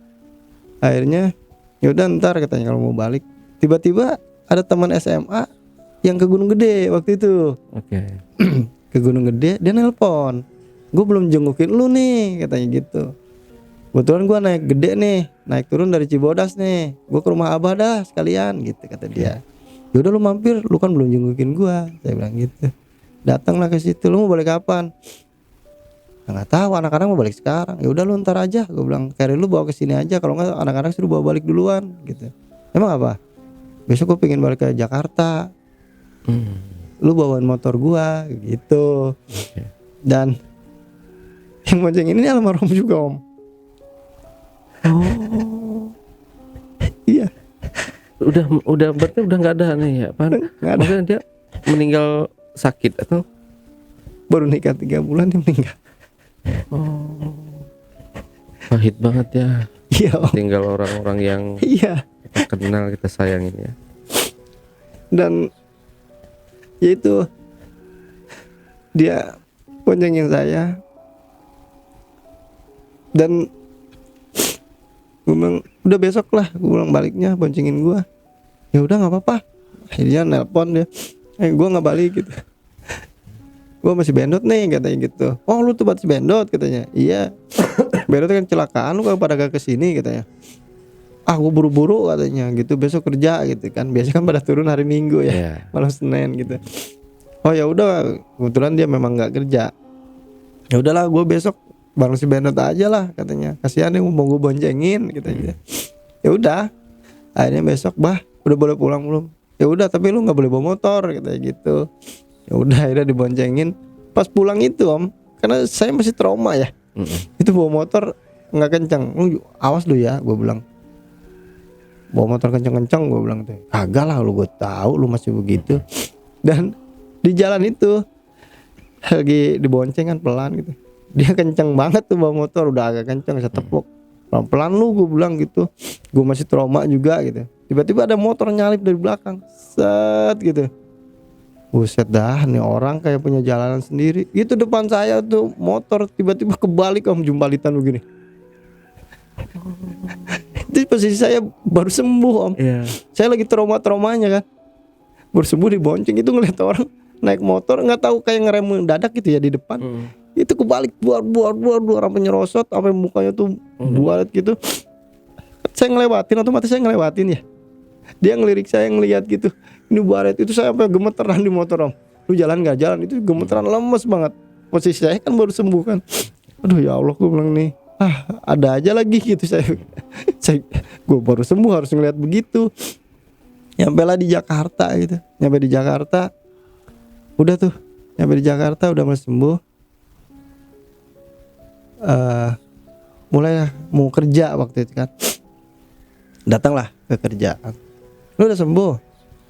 Akhirnya ya udah ntar katanya kalau mau balik. Tiba-tiba ada teman SMA yang ke Gunung Gede waktu itu. Ke Gunung Gede, dia nelpon. "Gue belum jengukin lu nih," katanya gitu. "Kebetulan gue naik gede nih, naik turun dari Cibodas nih, gue ke rumah Abah dah sekalian," gitu kata dia. "Ya udah lu mampir, lu kan belum jengukin gue," saya bilang gitu. "Datanglah ke situ, lu mau balik kapan?" "Nggak tahu, anak-anak mau balik sekarang." "Ya udah lu ntar aja," gue bilang, "carry lu bawa ke sini aja, kalau nggak anak-anak suruh bawa balik duluan," gitu. "Emang apa?" "Besok gue pengen balik ke Jakarta, lu bawain motor gua," gitu. Dan yang bonceng ini almarhum juga Om. Iya. Udah berarti udah nggak ada nih ya? Apa? Nggak ada. Maksudnya dia meninggal sakit atau? Baru nikah 3 bulan dia meninggal. Pahit banget ya. Iya Om. Tinggal orang-orang yang Iya. kita kenal, kita sayangin ya. Dan yaitu dia boncengin saya. Dan gue bilang udah besok lah, gue bilang baliknya boncengin gue. Ya udah nggak apa-apa. Akhirnya nelpon dia, gue nggak balik gitu. Gue masih bendot nih katanya gitu. "Oh lu tuh masih bendot," katanya. "Iya." "Bendot kan kecelakaan, lu pada gak kesini," katanya. Gue buru-buru," katanya gitu, "besok kerja," gitu kan. Biasanya kan pada turun hari Minggu ya, malam Senin gitu. Oh ya udah, kebetulan dia memang nggak kerja. Ya udahlah, gue besok bareng si Bendot aja lah katanya. Kasihan nih mau gue boncengin katanya. Ya udah. Akhirnya besok, "Bah, udah boleh pulang belum?" "Ya udah, tapi lu nggak boleh bawa motor," katanya gitu. Ya udah, akhirnya diboncengin. Pas pulang itu Om, karena saya masih trauma ya. Itu bawa motor nggak kencang. "Awas lu ya," gue bilang. "Bawa motor kencang-kencang," gue bilang tuh. "Kagak lah, lu gue tahu lu masih begitu." Dan di jalan itu lagi dibonceng kan pelan gitu. Dia kencang banget tuh bawa motor, udah agak kencang, saya tepuk. "Pelan-pelan lu," gue bilang gitu. Gue masih trauma juga gitu. Tiba-tiba ada motor nyalip dari belakang. Set gitu. Buset dah, nih orang kayak punya jalanan sendiri. Itu depan saya tuh motor tiba-tiba kebalik Om, jumpalitan begini. Itu posisi saya baru sembuh Om. Saya lagi traumanya kan. Baru sembuh dibonceng, itu ngeliat orang naik motor nggak tahu kayak ngerem mendadak gitu ya di depan. Itu kebalik buar sampai nyerosot, sampai mukanya tuh buat gitu. Saya ngelewatin, otomatis saya ngelewatin ya. Dia ngelirik saya, ngeliat gitu. Ini baret, itu saya sampai gemeteran di motor Om. lu jalan nggak? Jalan. Itu gemeteran, lemes banget. Posisi saya kan baru sembuh kan. Aduh ya Allah, gue bilang nih, ada aja lagi gitu saya. Gue baru sembuh harus ngeliat begitu. Nyampe lah di Jakarta gitu. Nyampe di Jakarta, udah tuh. Nyampe di Jakarta udah mulai sembuh. Mulai mau kerja waktu itu kan. Datanglah ke kerjaan. Lu udah sembuh?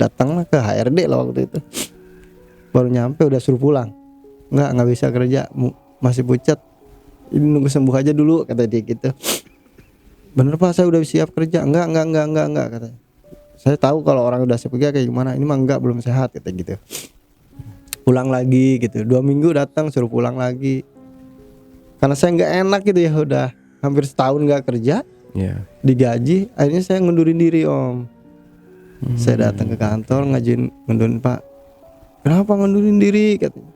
Datanglah ke HRD lah waktu itu. Baru nyampe udah suruh pulang. Nggak bisa kerja, masih pucat. Ini nunggu sembuh aja dulu, kata dia gitu. Bener Pak, saya udah siap kerja. Enggak katanya. Saya tahu kalau orang udah siap kerja kayak gimana. Ini mah enggak, belum sehat, kata gitu. Pulang lagi gitu. 2 minggu datang suruh pulang lagi. Karena saya nggak enak gitu ya, udah hampir setahun nggak kerja, digaji, akhirnya saya ngundurin diri Om. Saya datang ke kantor ngajuin ngundurin, Pak. Kenapa ngundurin diri? Katanya.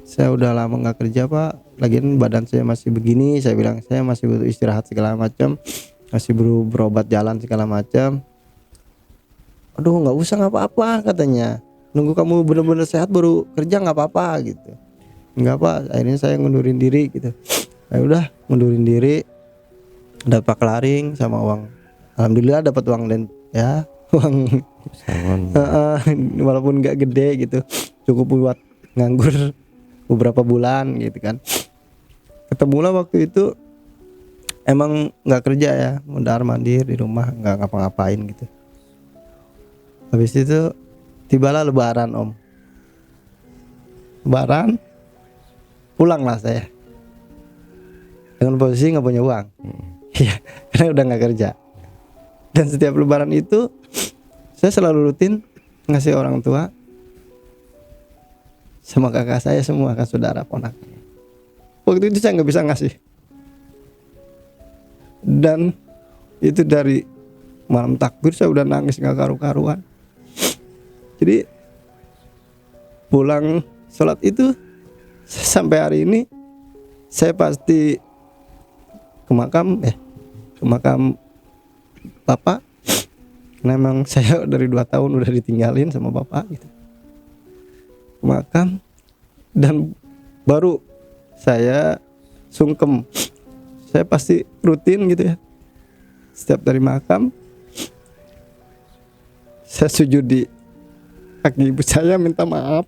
Saya udah lama nggak kerja Pak. Lagian badan saya masih begini. Saya bilang saya masih butuh istirahat segala macam, masih berobat jalan segala macam. Aduh nggak usah, nggak apa-apa katanya. Nunggu kamu benar-benar sehat baru kerja nggak apa-apa gitu. Nggak Pak. Akhirnya saya ngundurin diri gitu. Ya udah ngundurin diri. Dapat klaring sama uang. Alhamdulillah dapat uang dan ya uang. Walaupun nggak gede gitu, cukup buat nganggur beberapa bulan gitu kan. Ketemulah waktu itu emang nggak kerja ya, mondar mandir di rumah, nggak ngapa-ngapain gitu. Habis itu tibalah Lebaran Om. Lebaran pulanglah saya dengan posisi nggak punya uang. Iya, karena udah nggak kerja. Dan setiap Lebaran itu saya selalu rutin ngasih orang tua sama kakak saya semua, kan saudara ponak. Waktu itu saya nggak bisa ngasih. Dan itu dari malam takbir saya udah nangis nggak karu-karuan. Jadi pulang sholat itu sampai hari ini saya pasti ke makam bapak. Karena memang saya dari 2 tahun udah ditinggalin sama bapak gitu. Ke makam dan baru saya sungkem. Saya pasti rutin gitu ya. Setiap dari makam saya sujud di kaki ibu saya, minta maaf,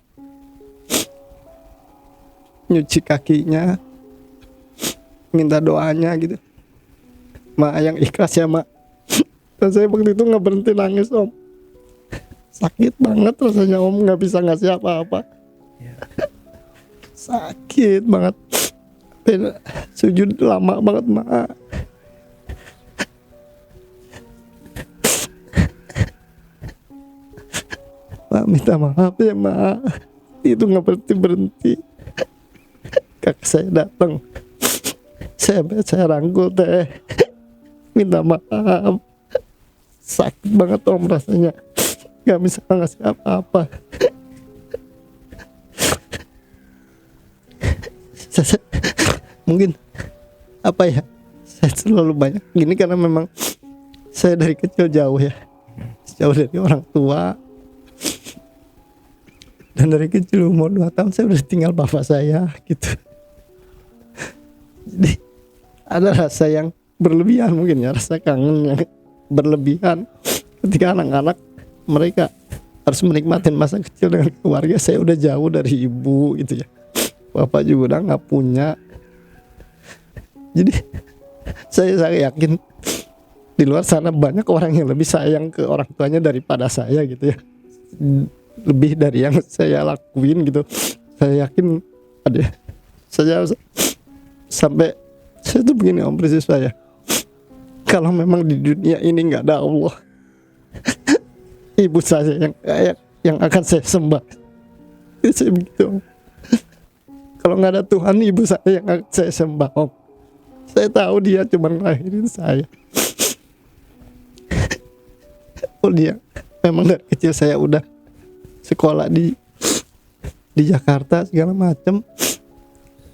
nyuci kakinya, minta doanya gitu. Ma yang ikhlas ya Mak. Dan saya waktu itu nggak berhenti nangis Om. Sakit banget rasanya Om, nggak bisa ngasih apa-apa. Sakit banget. Sujud lama banget Mak. Mak minta maaf ya Mak. Itu nggak berhenti. Kakak saya datang. Saya rangkul teh. Minta maaf. Sakit banget Om rasanya. Gak bisa ngasih apa-apa. Mungkin apa ya, saya selalu banyak gini karena memang saya dari kecil jauh ya, jauh dari orang tua. Dan dari kecil umur 2 tahun saya udah tinggal bapak saya gitu. Jadi ada rasa yang berlebihan mungkin ya, rasa kangen yang berlebihan ketika anak-anak mereka harus menikmati masa kecil dengan keluarga. Saya udah jauh dari ibu gitu ya, bapak juga udah nggak punya. Jadi saya yakin di luar sana banyak orang yang lebih sayang ke orang tuanya daripada saya gitu ya, lebih dari yang saya lakuin gitu. Saya yakin ada. Saya sampai saya tuh begini Om, prinsip saya, kalau memang di dunia ini nggak ada Allah, ibu saya yang akan saya sembah. Itu saya begitu Om. Kalau nggak ada Tuhan, ibu saya yang akan saya sembah Om. Saya tahu dia cuma ngelahirin saya. Oh dia memang dari kecil saya udah sekolah di Jakarta segala macam,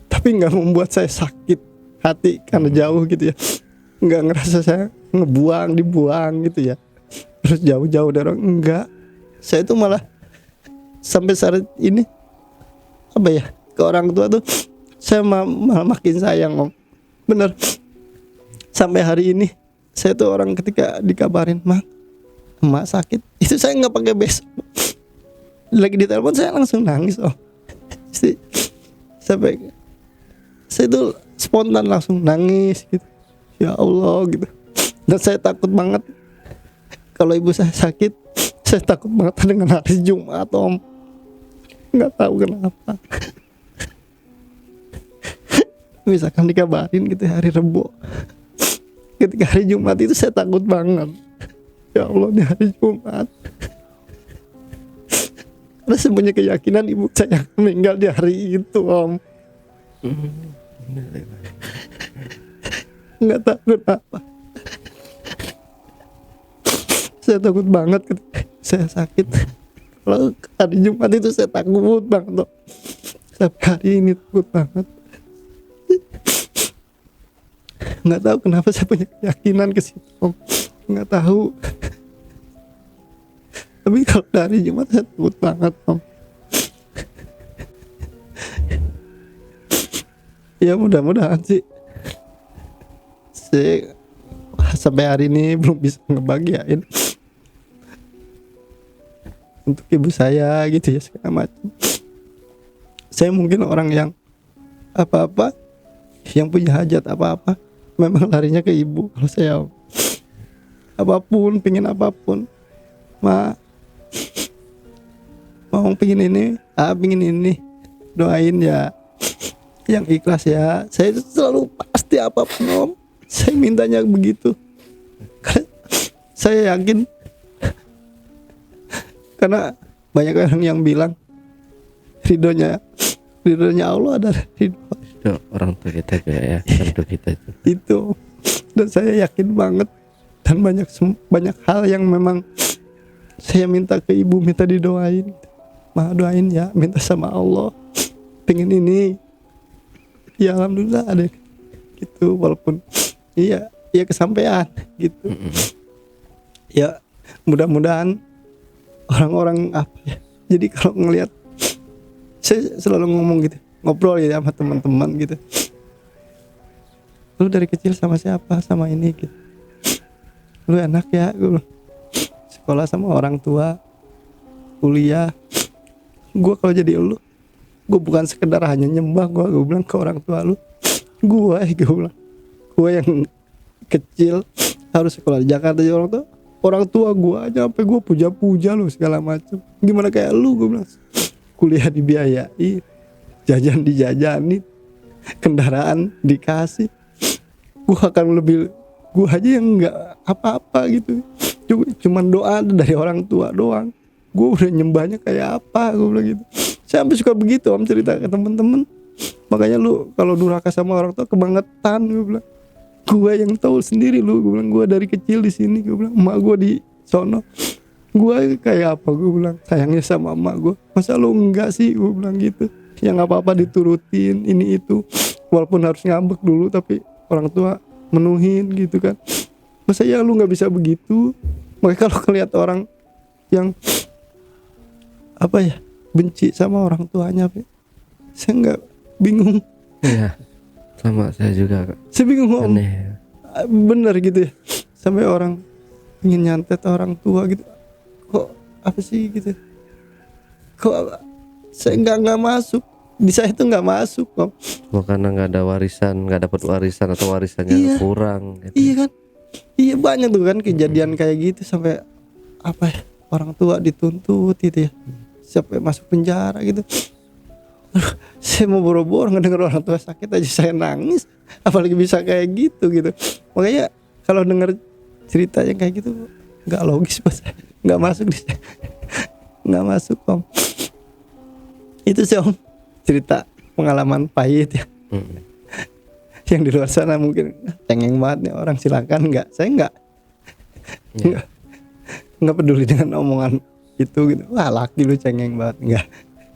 tapi nggak membuat saya sakit hati karena jauh gitu ya. Nggak ngerasa saya dibuang gitu ya, terus jauh-jauh dari orang. Enggak, saya itu malah sampai saat ini apa ya, ke orang tua tuh saya malah makin sayang Om. Bener, sampai hari ini saya tuh orang ketika dikabarin emak sakit, itu saya nggak pakai besok, lagi di telepon saya langsung nangis Om. Sampai saya tuh spontan langsung nangis gitu, ya Allah gitu. Dan saya takut banget kalau ibu saya sakit, saya takut banget dengan hari Jumat Om, nggak tahu kenapa. Misalkan dikabarin gitu hari Rebo, ketika hari Jumat itu saya takut banget, ya Allah di hari Jumat, karena saya punya keyakinan ibu saya akan meninggal di hari itu Om. Nggak tahu kenapa saya takut banget ketika saya sakit. Kalau hari Jumat itu saya takut banget Om. Sampai hari ini takut banget. Nggak tahu kenapa saya punya keyakinan ke situ Om. Nggak tahu. Tapi kalau dari Jumat saya takut banget Om. Ya mudah-mudahan sih saya sampai hari ini belum bisa ngebahagiain untuk ibu saya gitu ya, segala macam. Saya mungkin orang yang apa-apa, yang punya hajat apa-apa memang larinya ke ibu. Kalau saya apapun, pingin apapun, mau pingin ini, pingin ini, doain ya yang ikhlas ya. Saya selalu pasti apapun Om, saya mintanya begitu. Karena saya yakin, karena banyak orang yang bilang ridhonya Allah adalah ridho orang tua kita ya, tentu kita itu. Dan saya yakin banget, dan banyak hal yang memang saya minta ke ibu, minta didoain, doain ya, minta sama Allah pengen ini, ya alhamdulillah ada gitu. Walaupun iya kesampaian gitu. Ya mudah-mudahan orang-orang apa ya, jadi kalau ngelihat, saya selalu ngomong gitu, ngobrol ya sama teman-teman gitu, lu dari kecil sama siapa, sama ini gitu, lu enak ya, gue sekolah sama orang tua, kuliah. Gue kalau jadi lu, gue bukan sekedar hanya nyembah, gue bilang ke orang tua lu, gue bilang, gue yang kecil harus sekolah di Jakarta, jadi orang tua gue aja sampai gue puja-puja lu segala macam. Gimana kayak lu, gue bilang, kuliah dibiayai, jajan dijajani, kendaraan dikasih. Gue akan lebih, gue aja yang nggak apa-apa gitu, cuman doa dari orang tua doang, gue udah nyembahnya kayak apa, gue bilang gitu. Saya sampai suka begitu Om, cerita ke temen-temen. Makanya lu kalau durhaka sama orang tua kebangetan, gue bilang. Gue yang tahu sendiri lu, gue bilang, gue dari kecil di sini, gue bilang, emak gue di sono, gue kayak apa, gue bilang, sayangnya sama emak gue, masa lu enggak sih, gue bilang gitu. Yang apa-apa diturutin, ini itu, walaupun harus ngambek dulu, tapi orang tua menuhin gitu kan. Masa ya lu nggak bisa begitu. Makanya kalau ngeliat orang yang apa ya, benci sama orang tuanya, saya nggak, bingung. Iya, sama saya juga Kak. Saya bingung Om. Aneh. Bener gitu ya, sampai orang ingin nyantet orang tua gitu. Kok apa sih gitu, kok saya nggak masuk, di saya itu nggak masuk Om. Karena nggak ada warisan, nggak dapat warisan atau warisannya Iya. kurang gitu. Iya kan, iya banyak tuh kan kejadian kayak gitu, sampai apa ya, orang tua dituntut gitu ya, sampai masuk penjara gitu. Saya mau boro-boro ngedenger orang tua sakit aja saya nangis, apalagi bisa kayak gitu. Makanya kalau denger ceritanya kayak gitu nggak logis buat saya, nggak masuk di saya, nggak masuk Om. Itu sih Om, cerita pengalaman pahit ya. Yang di luar sana mungkin cengeng banget nih orang, silakan. Saya nggak peduli dengan omongan itu gitu. Wah laki lu cengeng banget, nggak,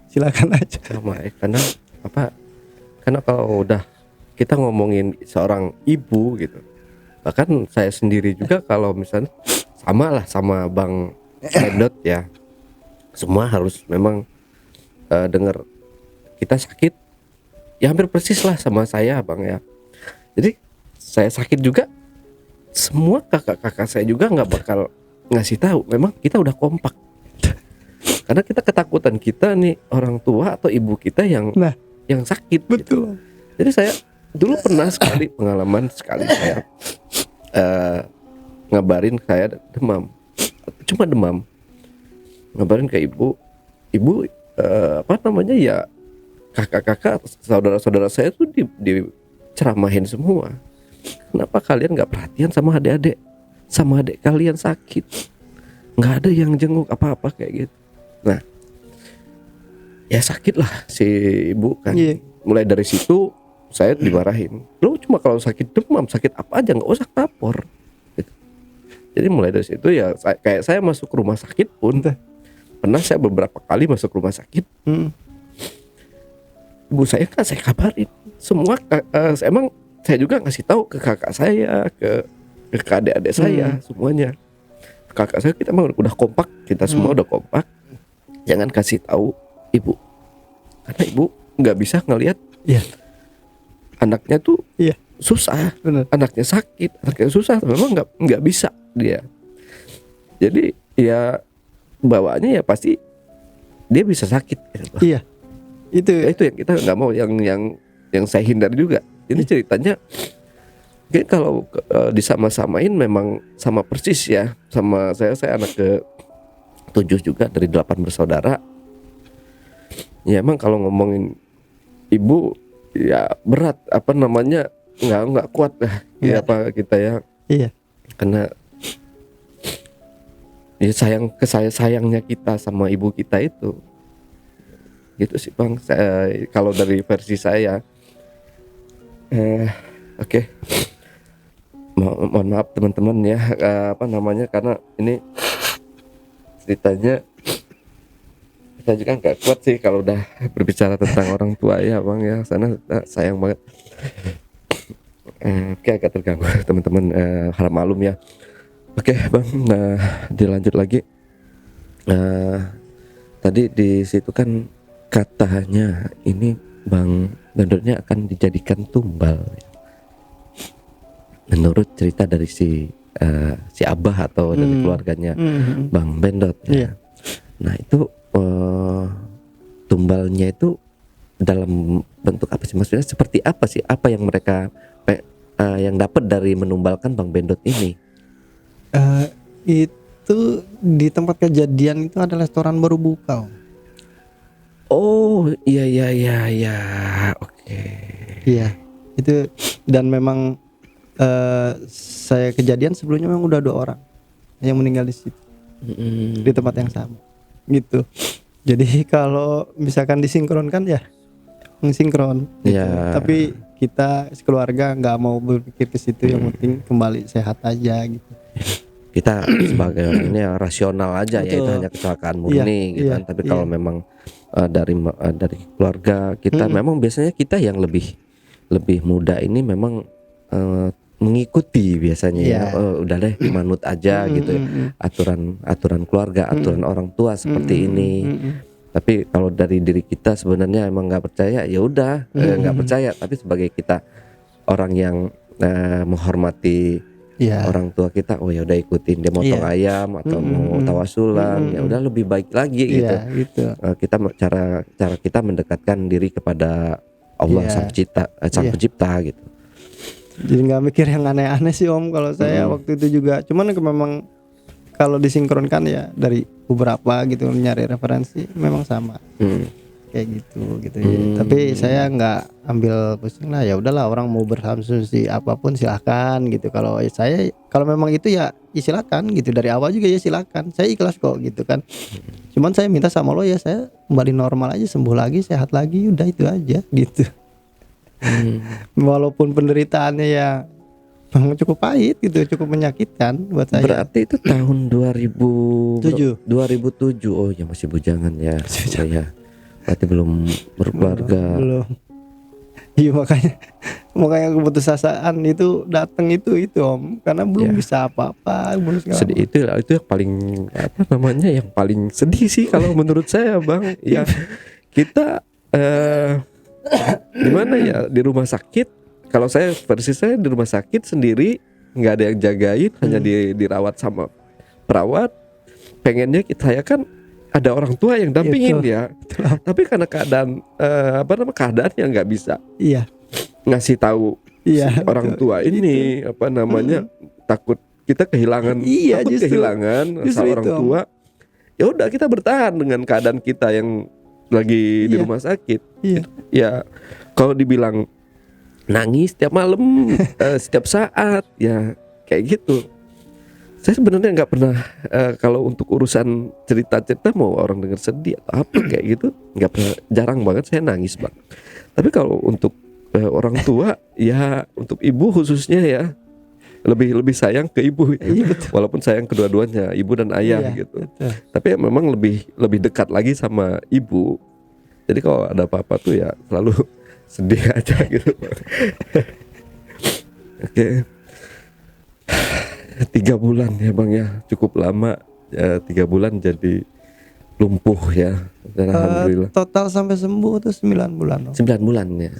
silakan aja. Sama karena apa? Karena kalau udah kita ngomongin seorang ibu gitu, bahkan saya sendiri juga kalau misalnya sama lah sama Bang Edot ya, semua harus memang dengar kita sakit ya hampir persis lah sama saya bang ya. Jadi saya sakit juga, semua kakak-kakak saya juga nggak bakal ngasih tahu. Memang kita udah kompak. Karena kita ketakutan kita nih orang tua atau ibu kita yang sakit. Betul. Gitu. Jadi saya dulu pernah sekali pengalaman sekali saya ngabarin saya demam, cuma demam, ngabarin ke ibu ya kakak-kakak saudara-saudara saya tuh diceramahin semua. Kenapa kalian nggak perhatian sama adik-adik, sama adik kalian sakit, nggak ada yang jenguk apa-apa kayak gitu. Nah, ya sakit lah si ibu kan. Mulai dari situ saya dimarahin. Lo cuma kalau sakit demam, sakit apa aja nggak usah lapor. Gitu. Jadi mulai dari situ ya kayak saya masuk rumah sakit pun pernah saya beberapa kali masuk rumah sakit. Ibu saya kan saya kabarin semua. Emang saya juga ngasih tahu ke kakak saya, ke adik-adik saya semuanya. Kakak saya kita emang udah kompak, kita semua udah kompak. Jangan kasih tahu ibu, karena ibu nggak bisa ngelihat anaknya tuh susah, anaknya sakit, anaknya susah, memang nggak bisa dia. Jadi ya bawaannya ya pasti dia bisa sakit. Gitu. Iya, itu yang kita nggak mau, yang saya hindari juga. Ini ceritanya kayak kalau disama-samain memang sama persis ya sama saya anak ke 7 juga dari 8 bersaudara. Ya emang kalau ngomongin ibu ya berat, nggak kuat lah ya apa kita ya. Iya. Karena ya sayangnya kita sama ibu kita itu. Gitu sih bang. Kalau dari versi saya. Oke. Mohon maaf teman-teman ya, karena ini ceritanya saya juga nggak kuat sih kalau udah berbicara tentang orang tua ya bang ya, sana sayang banget. Oke, agak terganggu teman-teman, harap maklum ya. Oke bang, dilanjut lagi. Tadi di situ kan katanya ini bang Bendotnya akan dijadikan tumbal. Menurut cerita dari si Abah atau dari keluarganya Bang Bendot ya. Nah itu tumbalnya itu dalam bentuk apa sih, maksudnya seperti apa sih, apa yang mereka yang dapat dari menumbalkan Bang Bendot ini? Itu di tempat kejadian itu ada restoran baru buka. Oh iya, oke. Iya itu, dan memang saya kejadian sebelumnya memang udah 2 orang yang meninggal di situ, di tempat yang sama gitu. Jadi kalau misalkan disinkronkan ya mensinkron gitu. Tapi kita sekeluarga nggak mau berpikir ke situ, yang penting kembali sehat aja gitu. Kita sebagai orang ini rasional aja. Betul. Ya itu hanya kecelakaan murni gitu kan. Tapi kalau memang dari keluarga kita memang biasanya kita yang lebih muda ini memang mengikuti biasanya ya. Udah deh manut aja gitu ya. Aturan keluarga, aturan orang tua seperti ini. Tapi kalau dari diri kita sebenarnya emang nggak percaya, ya udah nggak percaya. Tapi sebagai kita orang yang menghormati orang tua kita, oh ya udah ikutin dia motong ayam atau mau tawasulan, ya udah lebih baik lagi gitu. Kita cara kita mendekatkan diri kepada Allah sang pencipta gitu. Jadi nggak mikir yang aneh-aneh sih Om. Kalau saya waktu itu juga, cuman memang kalau disinkronkan ya dari beberapa gitu, nyari referensi memang sama. Kayak gitu ya. Tapi saya nggak ambil pusing lah, ya udahlah, orang mau berasumsi apapun silahkan gitu. Kalau memang itu ya silakan gitu, dari awal juga ya silakan, saya ikhlas kok gitu kan. Cuman saya minta sama lo ya, saya kembali normal aja, sembuh lagi, sehat lagi, udah itu aja gitu. Walaupun penderitaannya ya memang cukup pahit gitu, cukup menyakitkan buat saya. Berarti itu tahun 2007. Oh ya masih bujangan ya. Saya berarti belum berkeluarga. Belum. Iya makanya keputusasaan itu datang itu Om, karena belum bisa apa-apa, belum segala. Sedih itu yang paling yang paling sedih sih kalau menurut saya Bang. Ya kita Gimana ya, di rumah sakit, kalau saya versi saya di rumah sakit sendiri, nggak ada yang jagain, hanya dirawat sama perawat. Pengennya saya kan ada orang tua yang dampingin Itu. dia, tapi karena keadaan keadaannya nggak bisa Iya. ngasih tahu Iya, si orang betul. tua ini takut kita kehilangan, Iya, takut justru kehilangan justru orang itu, Om. tua. Ya udah, kita bertahan dengan keadaan kita yang lagi di Iya. rumah sakit. Iya. Ya kalau dibilang nangis setiap malam, setiap saat, ya kayak gitu. Saya sebenarnya nggak pernah, kalau untuk urusan cerita-cerita mau orang dengar sedih atau apa kayak gitu, nggak pernah, jarang banget saya nangis, Bang. Tapi kalau untuk orang tua, ya untuk ibu khususnya ya, lebih sayang ke ibu ya. Iya, betul. Walaupun sayang kedua-duanya, ibu dan ayah Iya, gitu. betul. Tapi ya memang lebih dekat lagi sama ibu. Jadi kalau ada apa-apa tuh ya selalu sedih aja gitu. Oke. 3 bulan ya Bang ya, cukup lama ya, 3 bulan jadi lumpuh ya. Dan alhamdulillah Total sampai sembuh tuh 9 bulan, Om. 9 bulan ya.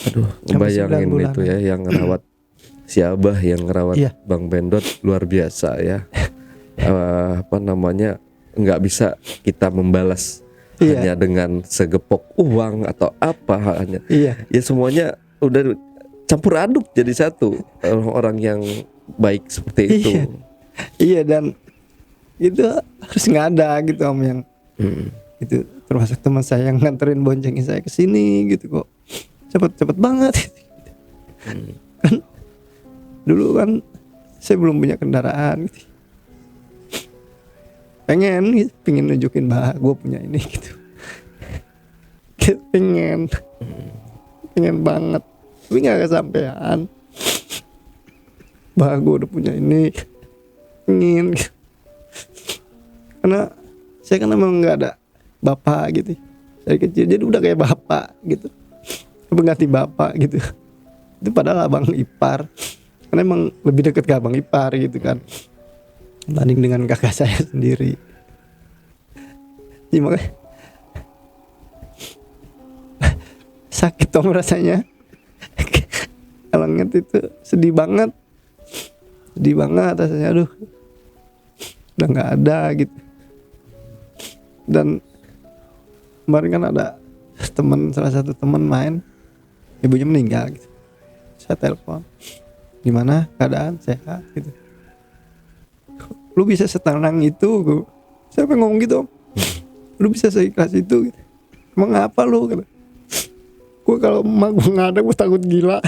Aduh, Sampai 9 bayangin bulan. itu ya, yang ngerawat si Abah, yang ngerawat Iya. Bang Bendot luar biasa ya. Nggak bisa kita membalas Iya. hanya dengan segepok uang atau apa, hanya Iya. ya semuanya udah campur aduk jadi satu, orang-orang yang baik seperti itu. Iya. Iya, dan itu harus ngada gitu, Om, yang itu termasuk teman saya yang nganterin boncengin saya ke sini gitu kok. Cepet banget. Kan dulu kan saya belum punya kendaraan gitu. Pengen nunjukin bah gue punya ini gitu. pengen banget, tapi nggak kesampaian. Bah gue udah punya ini, pengen gitu. Karena saya kan emang nggak ada bapak gitu dari kecil, jadi udah kayak bapak gitu, pengganti bapak gitu. Itu padahal abang ipar, karena emang lebih dekat ke abang ipar gitu kan, banding dengan kakak saya sendiri. Jadi makanya sakit Om rasanya. Kalau inget itu sedih banget rasanya. Aduh, udah nggak ada gitu. Dan kemarin kan ada salah satu teman main, ibunya meninggal gitu. Saya telepon, gimana keadaan, sehat gitu. Lu bisa setenang itu, gua. Siapa yang ngomong gitu, Om? Lu bisa seikhlas itu gitu. Emang apa lu? Gue kalau emak gue nggak ada, gue takut gila.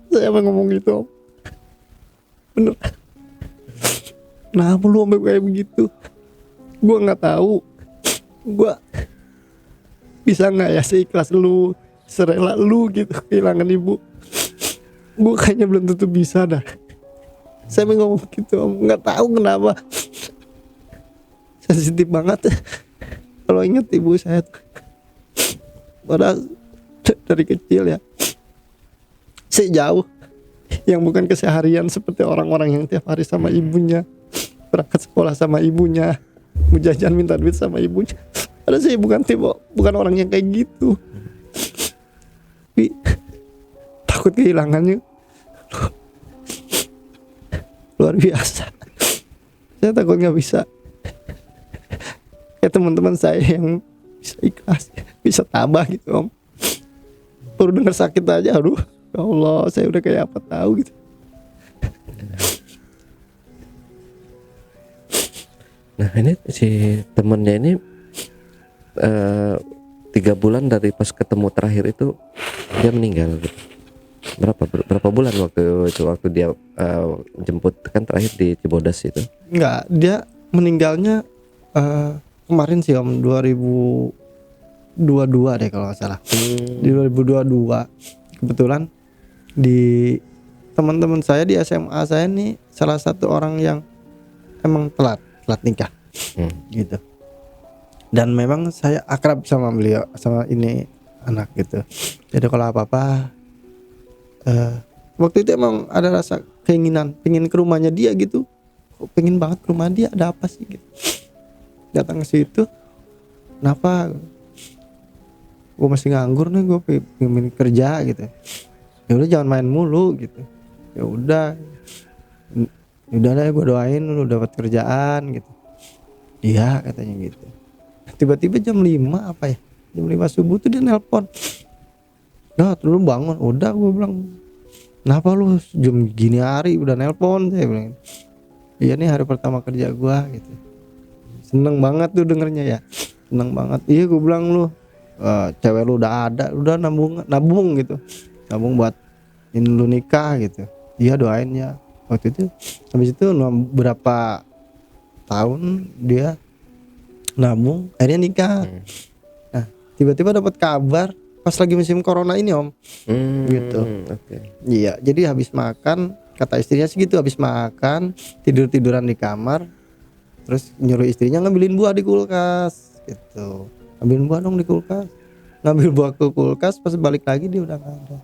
Siapa yang ngomong gitu, Om? Bener. Kenapa lu sampai kayak begitu? Gue nggak tahu. Gue bisa nggak ya seikhlas lu, serela lu gitu kehilangan ibu. Gue kayaknya belum tentu bisa dah. Saya ngomong gitu, Om. Nggak tahu kenapa. Sensitif banget kalau ingat ibu saya tuh. Padahal dari kecil ya, saya jauh yang bukan keseharian seperti orang-orang yang tiap hari sama ibunya, berangkat sekolah sama ibunya, mau jajan minta duit sama ibunya. Padahal saya bukan orang yang kayak gitu. Tapi takut kehilangannya luar biasa. Saya takut nggak bisa kayak teman-teman saya yang bisa ikhlas, bisa tabah gitu, Om. Baru dengar sakit aja, aduh, ya Allah, saya udah kayak apa tahu gitu. Nah ini si temennya ini 3 bulan dari pas ketemu terakhir itu dia meninggal gitu. Berapa bulan waktu dia jemput kan terakhir di Cibodas itu? Enggak, dia meninggalnya kemarin sih, Om, 2022 deh kalau nggak salah. Di 2022 kebetulan di teman-teman saya di SMA saya nih salah satu orang yang emang telat nikah gitu. Dan memang saya akrab sama beliau, sama ini anak gitu. Jadi kalau apa-apa waktu itu emang ada rasa keinginan pengen ke rumahnya dia gitu. Kok pengen banget ke rumah dia, ada apa sih gitu. Datang ke situ, kenapa? gue masih nganggur nih, gue pengen kerja gitu. Ya udah jangan main mulu gitu. Ya udah lah, gue doain lu dapat kerjaan gitu. Iya katanya gitu. Tiba-tiba jam 5 apa ya, jam 5 subuh tuh dia nelpon. Nah lu bangun. Udah, gue bilang, kenapa lu jam gini hari udah nelpon? Saya bilang, iya nih hari pertama kerja gue gitu. Seneng banget tuh dengernya ya, seneng banget. Iya gue bilang, lu cewek lu udah ada, udah nabung gitu, nabung buat ini lu nikah gitu. Iya doain ya. Waktu itu habis itu berapa tahun dia nabung, akhirnya nikah. Nah tiba-tiba dapat kabar pas lagi musim corona ini om. Gitu. Iya, jadi habis makan, kata istrinya segitu, habis makan tiduran di kamar, terus nyuruh istrinya ngambilin buah di kulkas gitu. Ngambilin buah dong di kulkas. Ngambil buah ke kulkas, pas balik lagi dia udah nggak ada.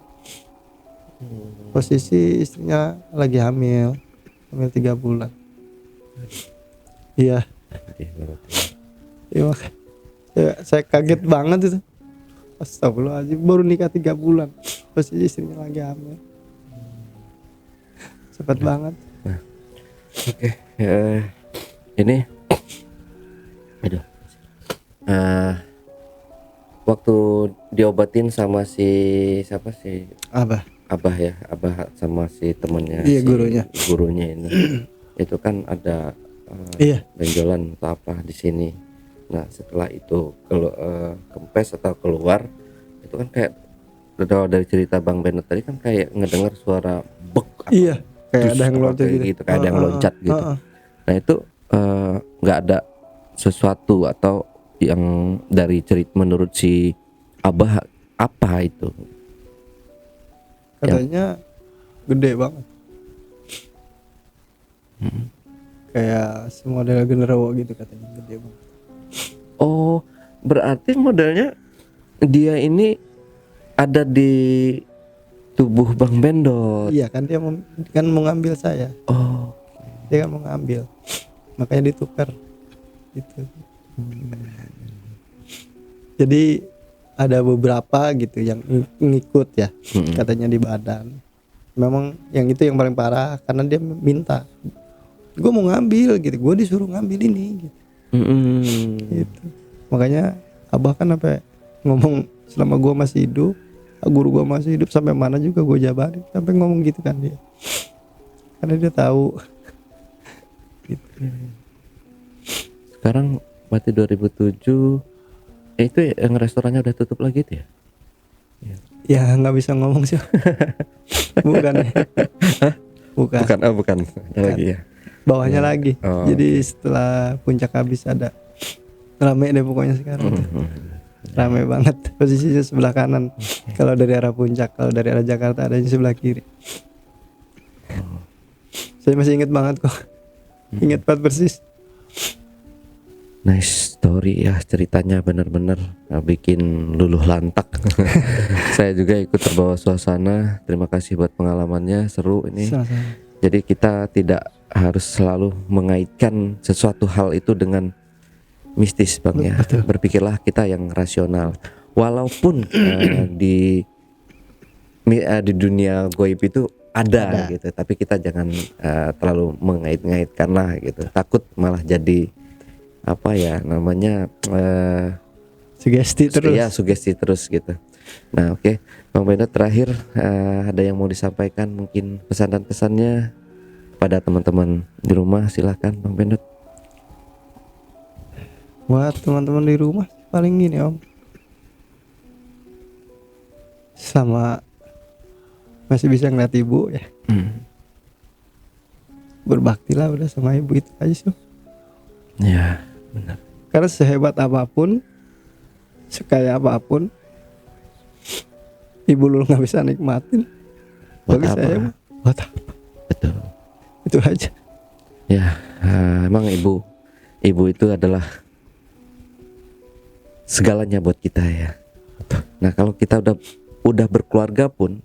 Posisi istrinya lagi hamil 3 bulan. Iya. Iya, ya, saya kaget banget itu. Astagfirullahaladzim, baru nikah 3 bulan, posisi istrinya lagi hamil. Cepat banget. Oke. Ini aduh. Waktu diobatin sama si siapa sih? Abah ya, Abah sama si temennya, iya, si gurunya ini. Itu kan ada iya, benjolan atau apa di sini. Nah setelah itu kalau kempes atau keluar, itu kan kayak dari cerita Bang Bennett tadi kan kayak ngedengar suara bek. Iya, kayak ada yang loncat gitu, kayak ada yang loncat gitu. Nah itu nggak ada sesuatu atau yang dari cerita menurut si Abah apa itu? Katanya gede banget. Kayak semodel genderuwo gitu katanya, gede banget. Oh, berarti modelnya dia ini ada di tubuh Bang Bendot. Iya kan, dia kan mau ngambil saya. Oh, Dia kan mau ngambil, makanya ditukar gitu. Jadi ada beberapa gitu yang ngikut ya, katanya di badan. Memang yang itu yang paling parah, karena dia minta, gue mau ngambil gitu, gue disuruh ngambil ini gitu. Gitu. Makanya Abah kan sampai ngomong, selama gue masih hidup, guru gue masih hidup, sampai mana juga gue jabarin, sampai ngomong gitu kan dia, karena dia tahu. Gitu. sekarang berarti 2007 itu yang restorannya udah tutup lagi tuh ya? Ya nggak bisa ngomong sih. Bukan ya? Bukan. Ada lagi ya. Bawahnya lagi. Oh, jadi setelah puncak habis ada, rame deh pokoknya sekarang. Rame banget. Posisinya sebelah kanan. Kalau dari arah puncak, kalau dari arah Jakarta ada di sebelah kiri. Saya masih ingat banget kok. Ingat banget persis. Nice story ya, ceritanya benar-benar bikin luluh lantak. Saya juga ikut terbawa suasana. Terima kasih buat pengalamannya, seru ini. Sama-sama. Jadi kita tidak harus selalu mengaitkan sesuatu hal itu dengan mistis Bang ya. Betul. Berpikirlah kita yang rasional. Walaupun di dunia goib itu ada gitu, tapi kita jangan terlalu mengait-ngaitkan lah gitu. Takut malah jadi apa ya namanya sugesti terus. Ya sugesti terus gitu. Nah oke. Bang Bennett terakhir ada yang mau disampaikan, mungkin pesan dan pesannya pada teman-teman di rumah, silahkan Bang Bennett. Buat teman-teman di rumah paling gini om, sama masih bisa ngeliat ibu ya, berbaktilah udah sama ibu, itu aja sih. Ya benar. Karena sehebat apapun, sekaya apapun, ibu lu nggak bisa nikmatin. Buat Bagi apa? saya buat apa? Betul. Itu aja. Ya emang ibu itu adalah segalanya buat kita ya. Nah kalau kita udah berkeluarga pun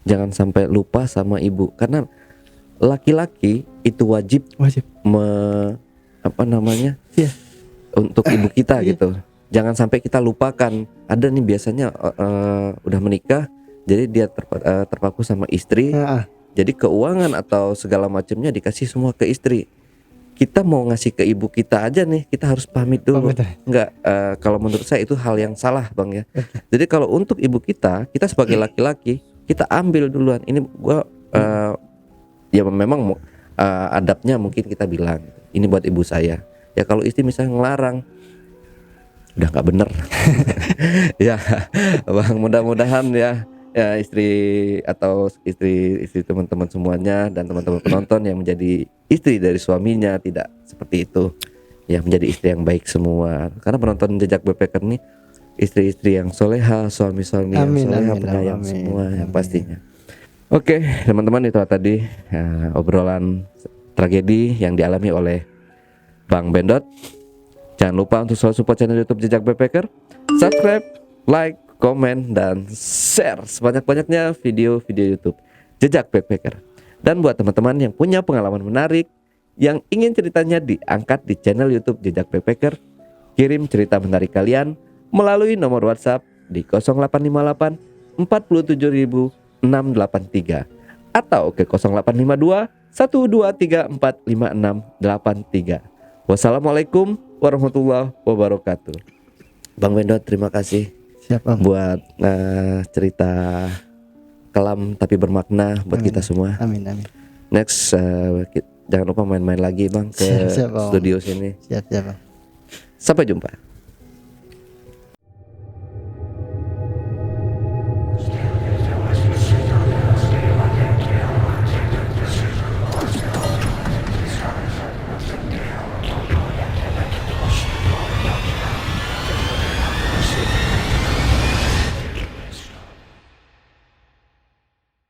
jangan sampai lupa sama ibu, karena laki-laki itu wajib Wajib. apa namanya Iya. untuk ibu kita Iya. gitu. Jangan sampai kita lupakan. Ada nih biasanya udah menikah, jadi dia terpaku sama istri. Jadi keuangan atau segala macamnya dikasih semua ke istri. Kita mau ngasih ke ibu kita aja nih, kita harus pamit dulu. Enggak, kalau menurut saya itu hal yang salah, Bang ya. Jadi kalau untuk ibu kita sebagai laki-laki, kita ambil duluan. Ini gua ya memang adabnya mungkin kita bilang, ini buat ibu saya. Ya kalau istri misalnya ngelarang, udah nggak bener. Ya, Bang, mudah-mudahan ya istri atau istri teman-teman semuanya dan teman-teman penonton yang menjadi istri dari suaminya tidak seperti itu, ya menjadi istri yang baik semua. Karena penonton Jejak Backpacker nih istri-istri yang soleha, suami-suami yang soleha, penyayang semua yang pastinya. Oke, teman-teman, itu tadi obrolan tragedi yang dialami oleh Bang Bendot. Jangan lupa untuk selalu support channel YouTube Jejak Backpacker, subscribe, like, komen, dan share sebanyak-banyaknya video-video YouTube Jejak Backpacker. Dan buat teman-teman yang punya pengalaman menarik yang ingin ceritanya diangkat di channel YouTube Jejak Backpacker, kirim cerita menarik kalian melalui nomor WhatsApp di 0858 47683 atau ke 0852 123 45683. Wassalamualaikum warahmatullahi wabarakatuh. Bang Bendot, terima kasih. Siap, Bang. Buat cerita kelam tapi bermakna buat kita semua. Amin. Next, jangan lupa main-main lagi, Bang, ke Siap, Bang. studio sini. Siap, Bang. Sampai jumpa.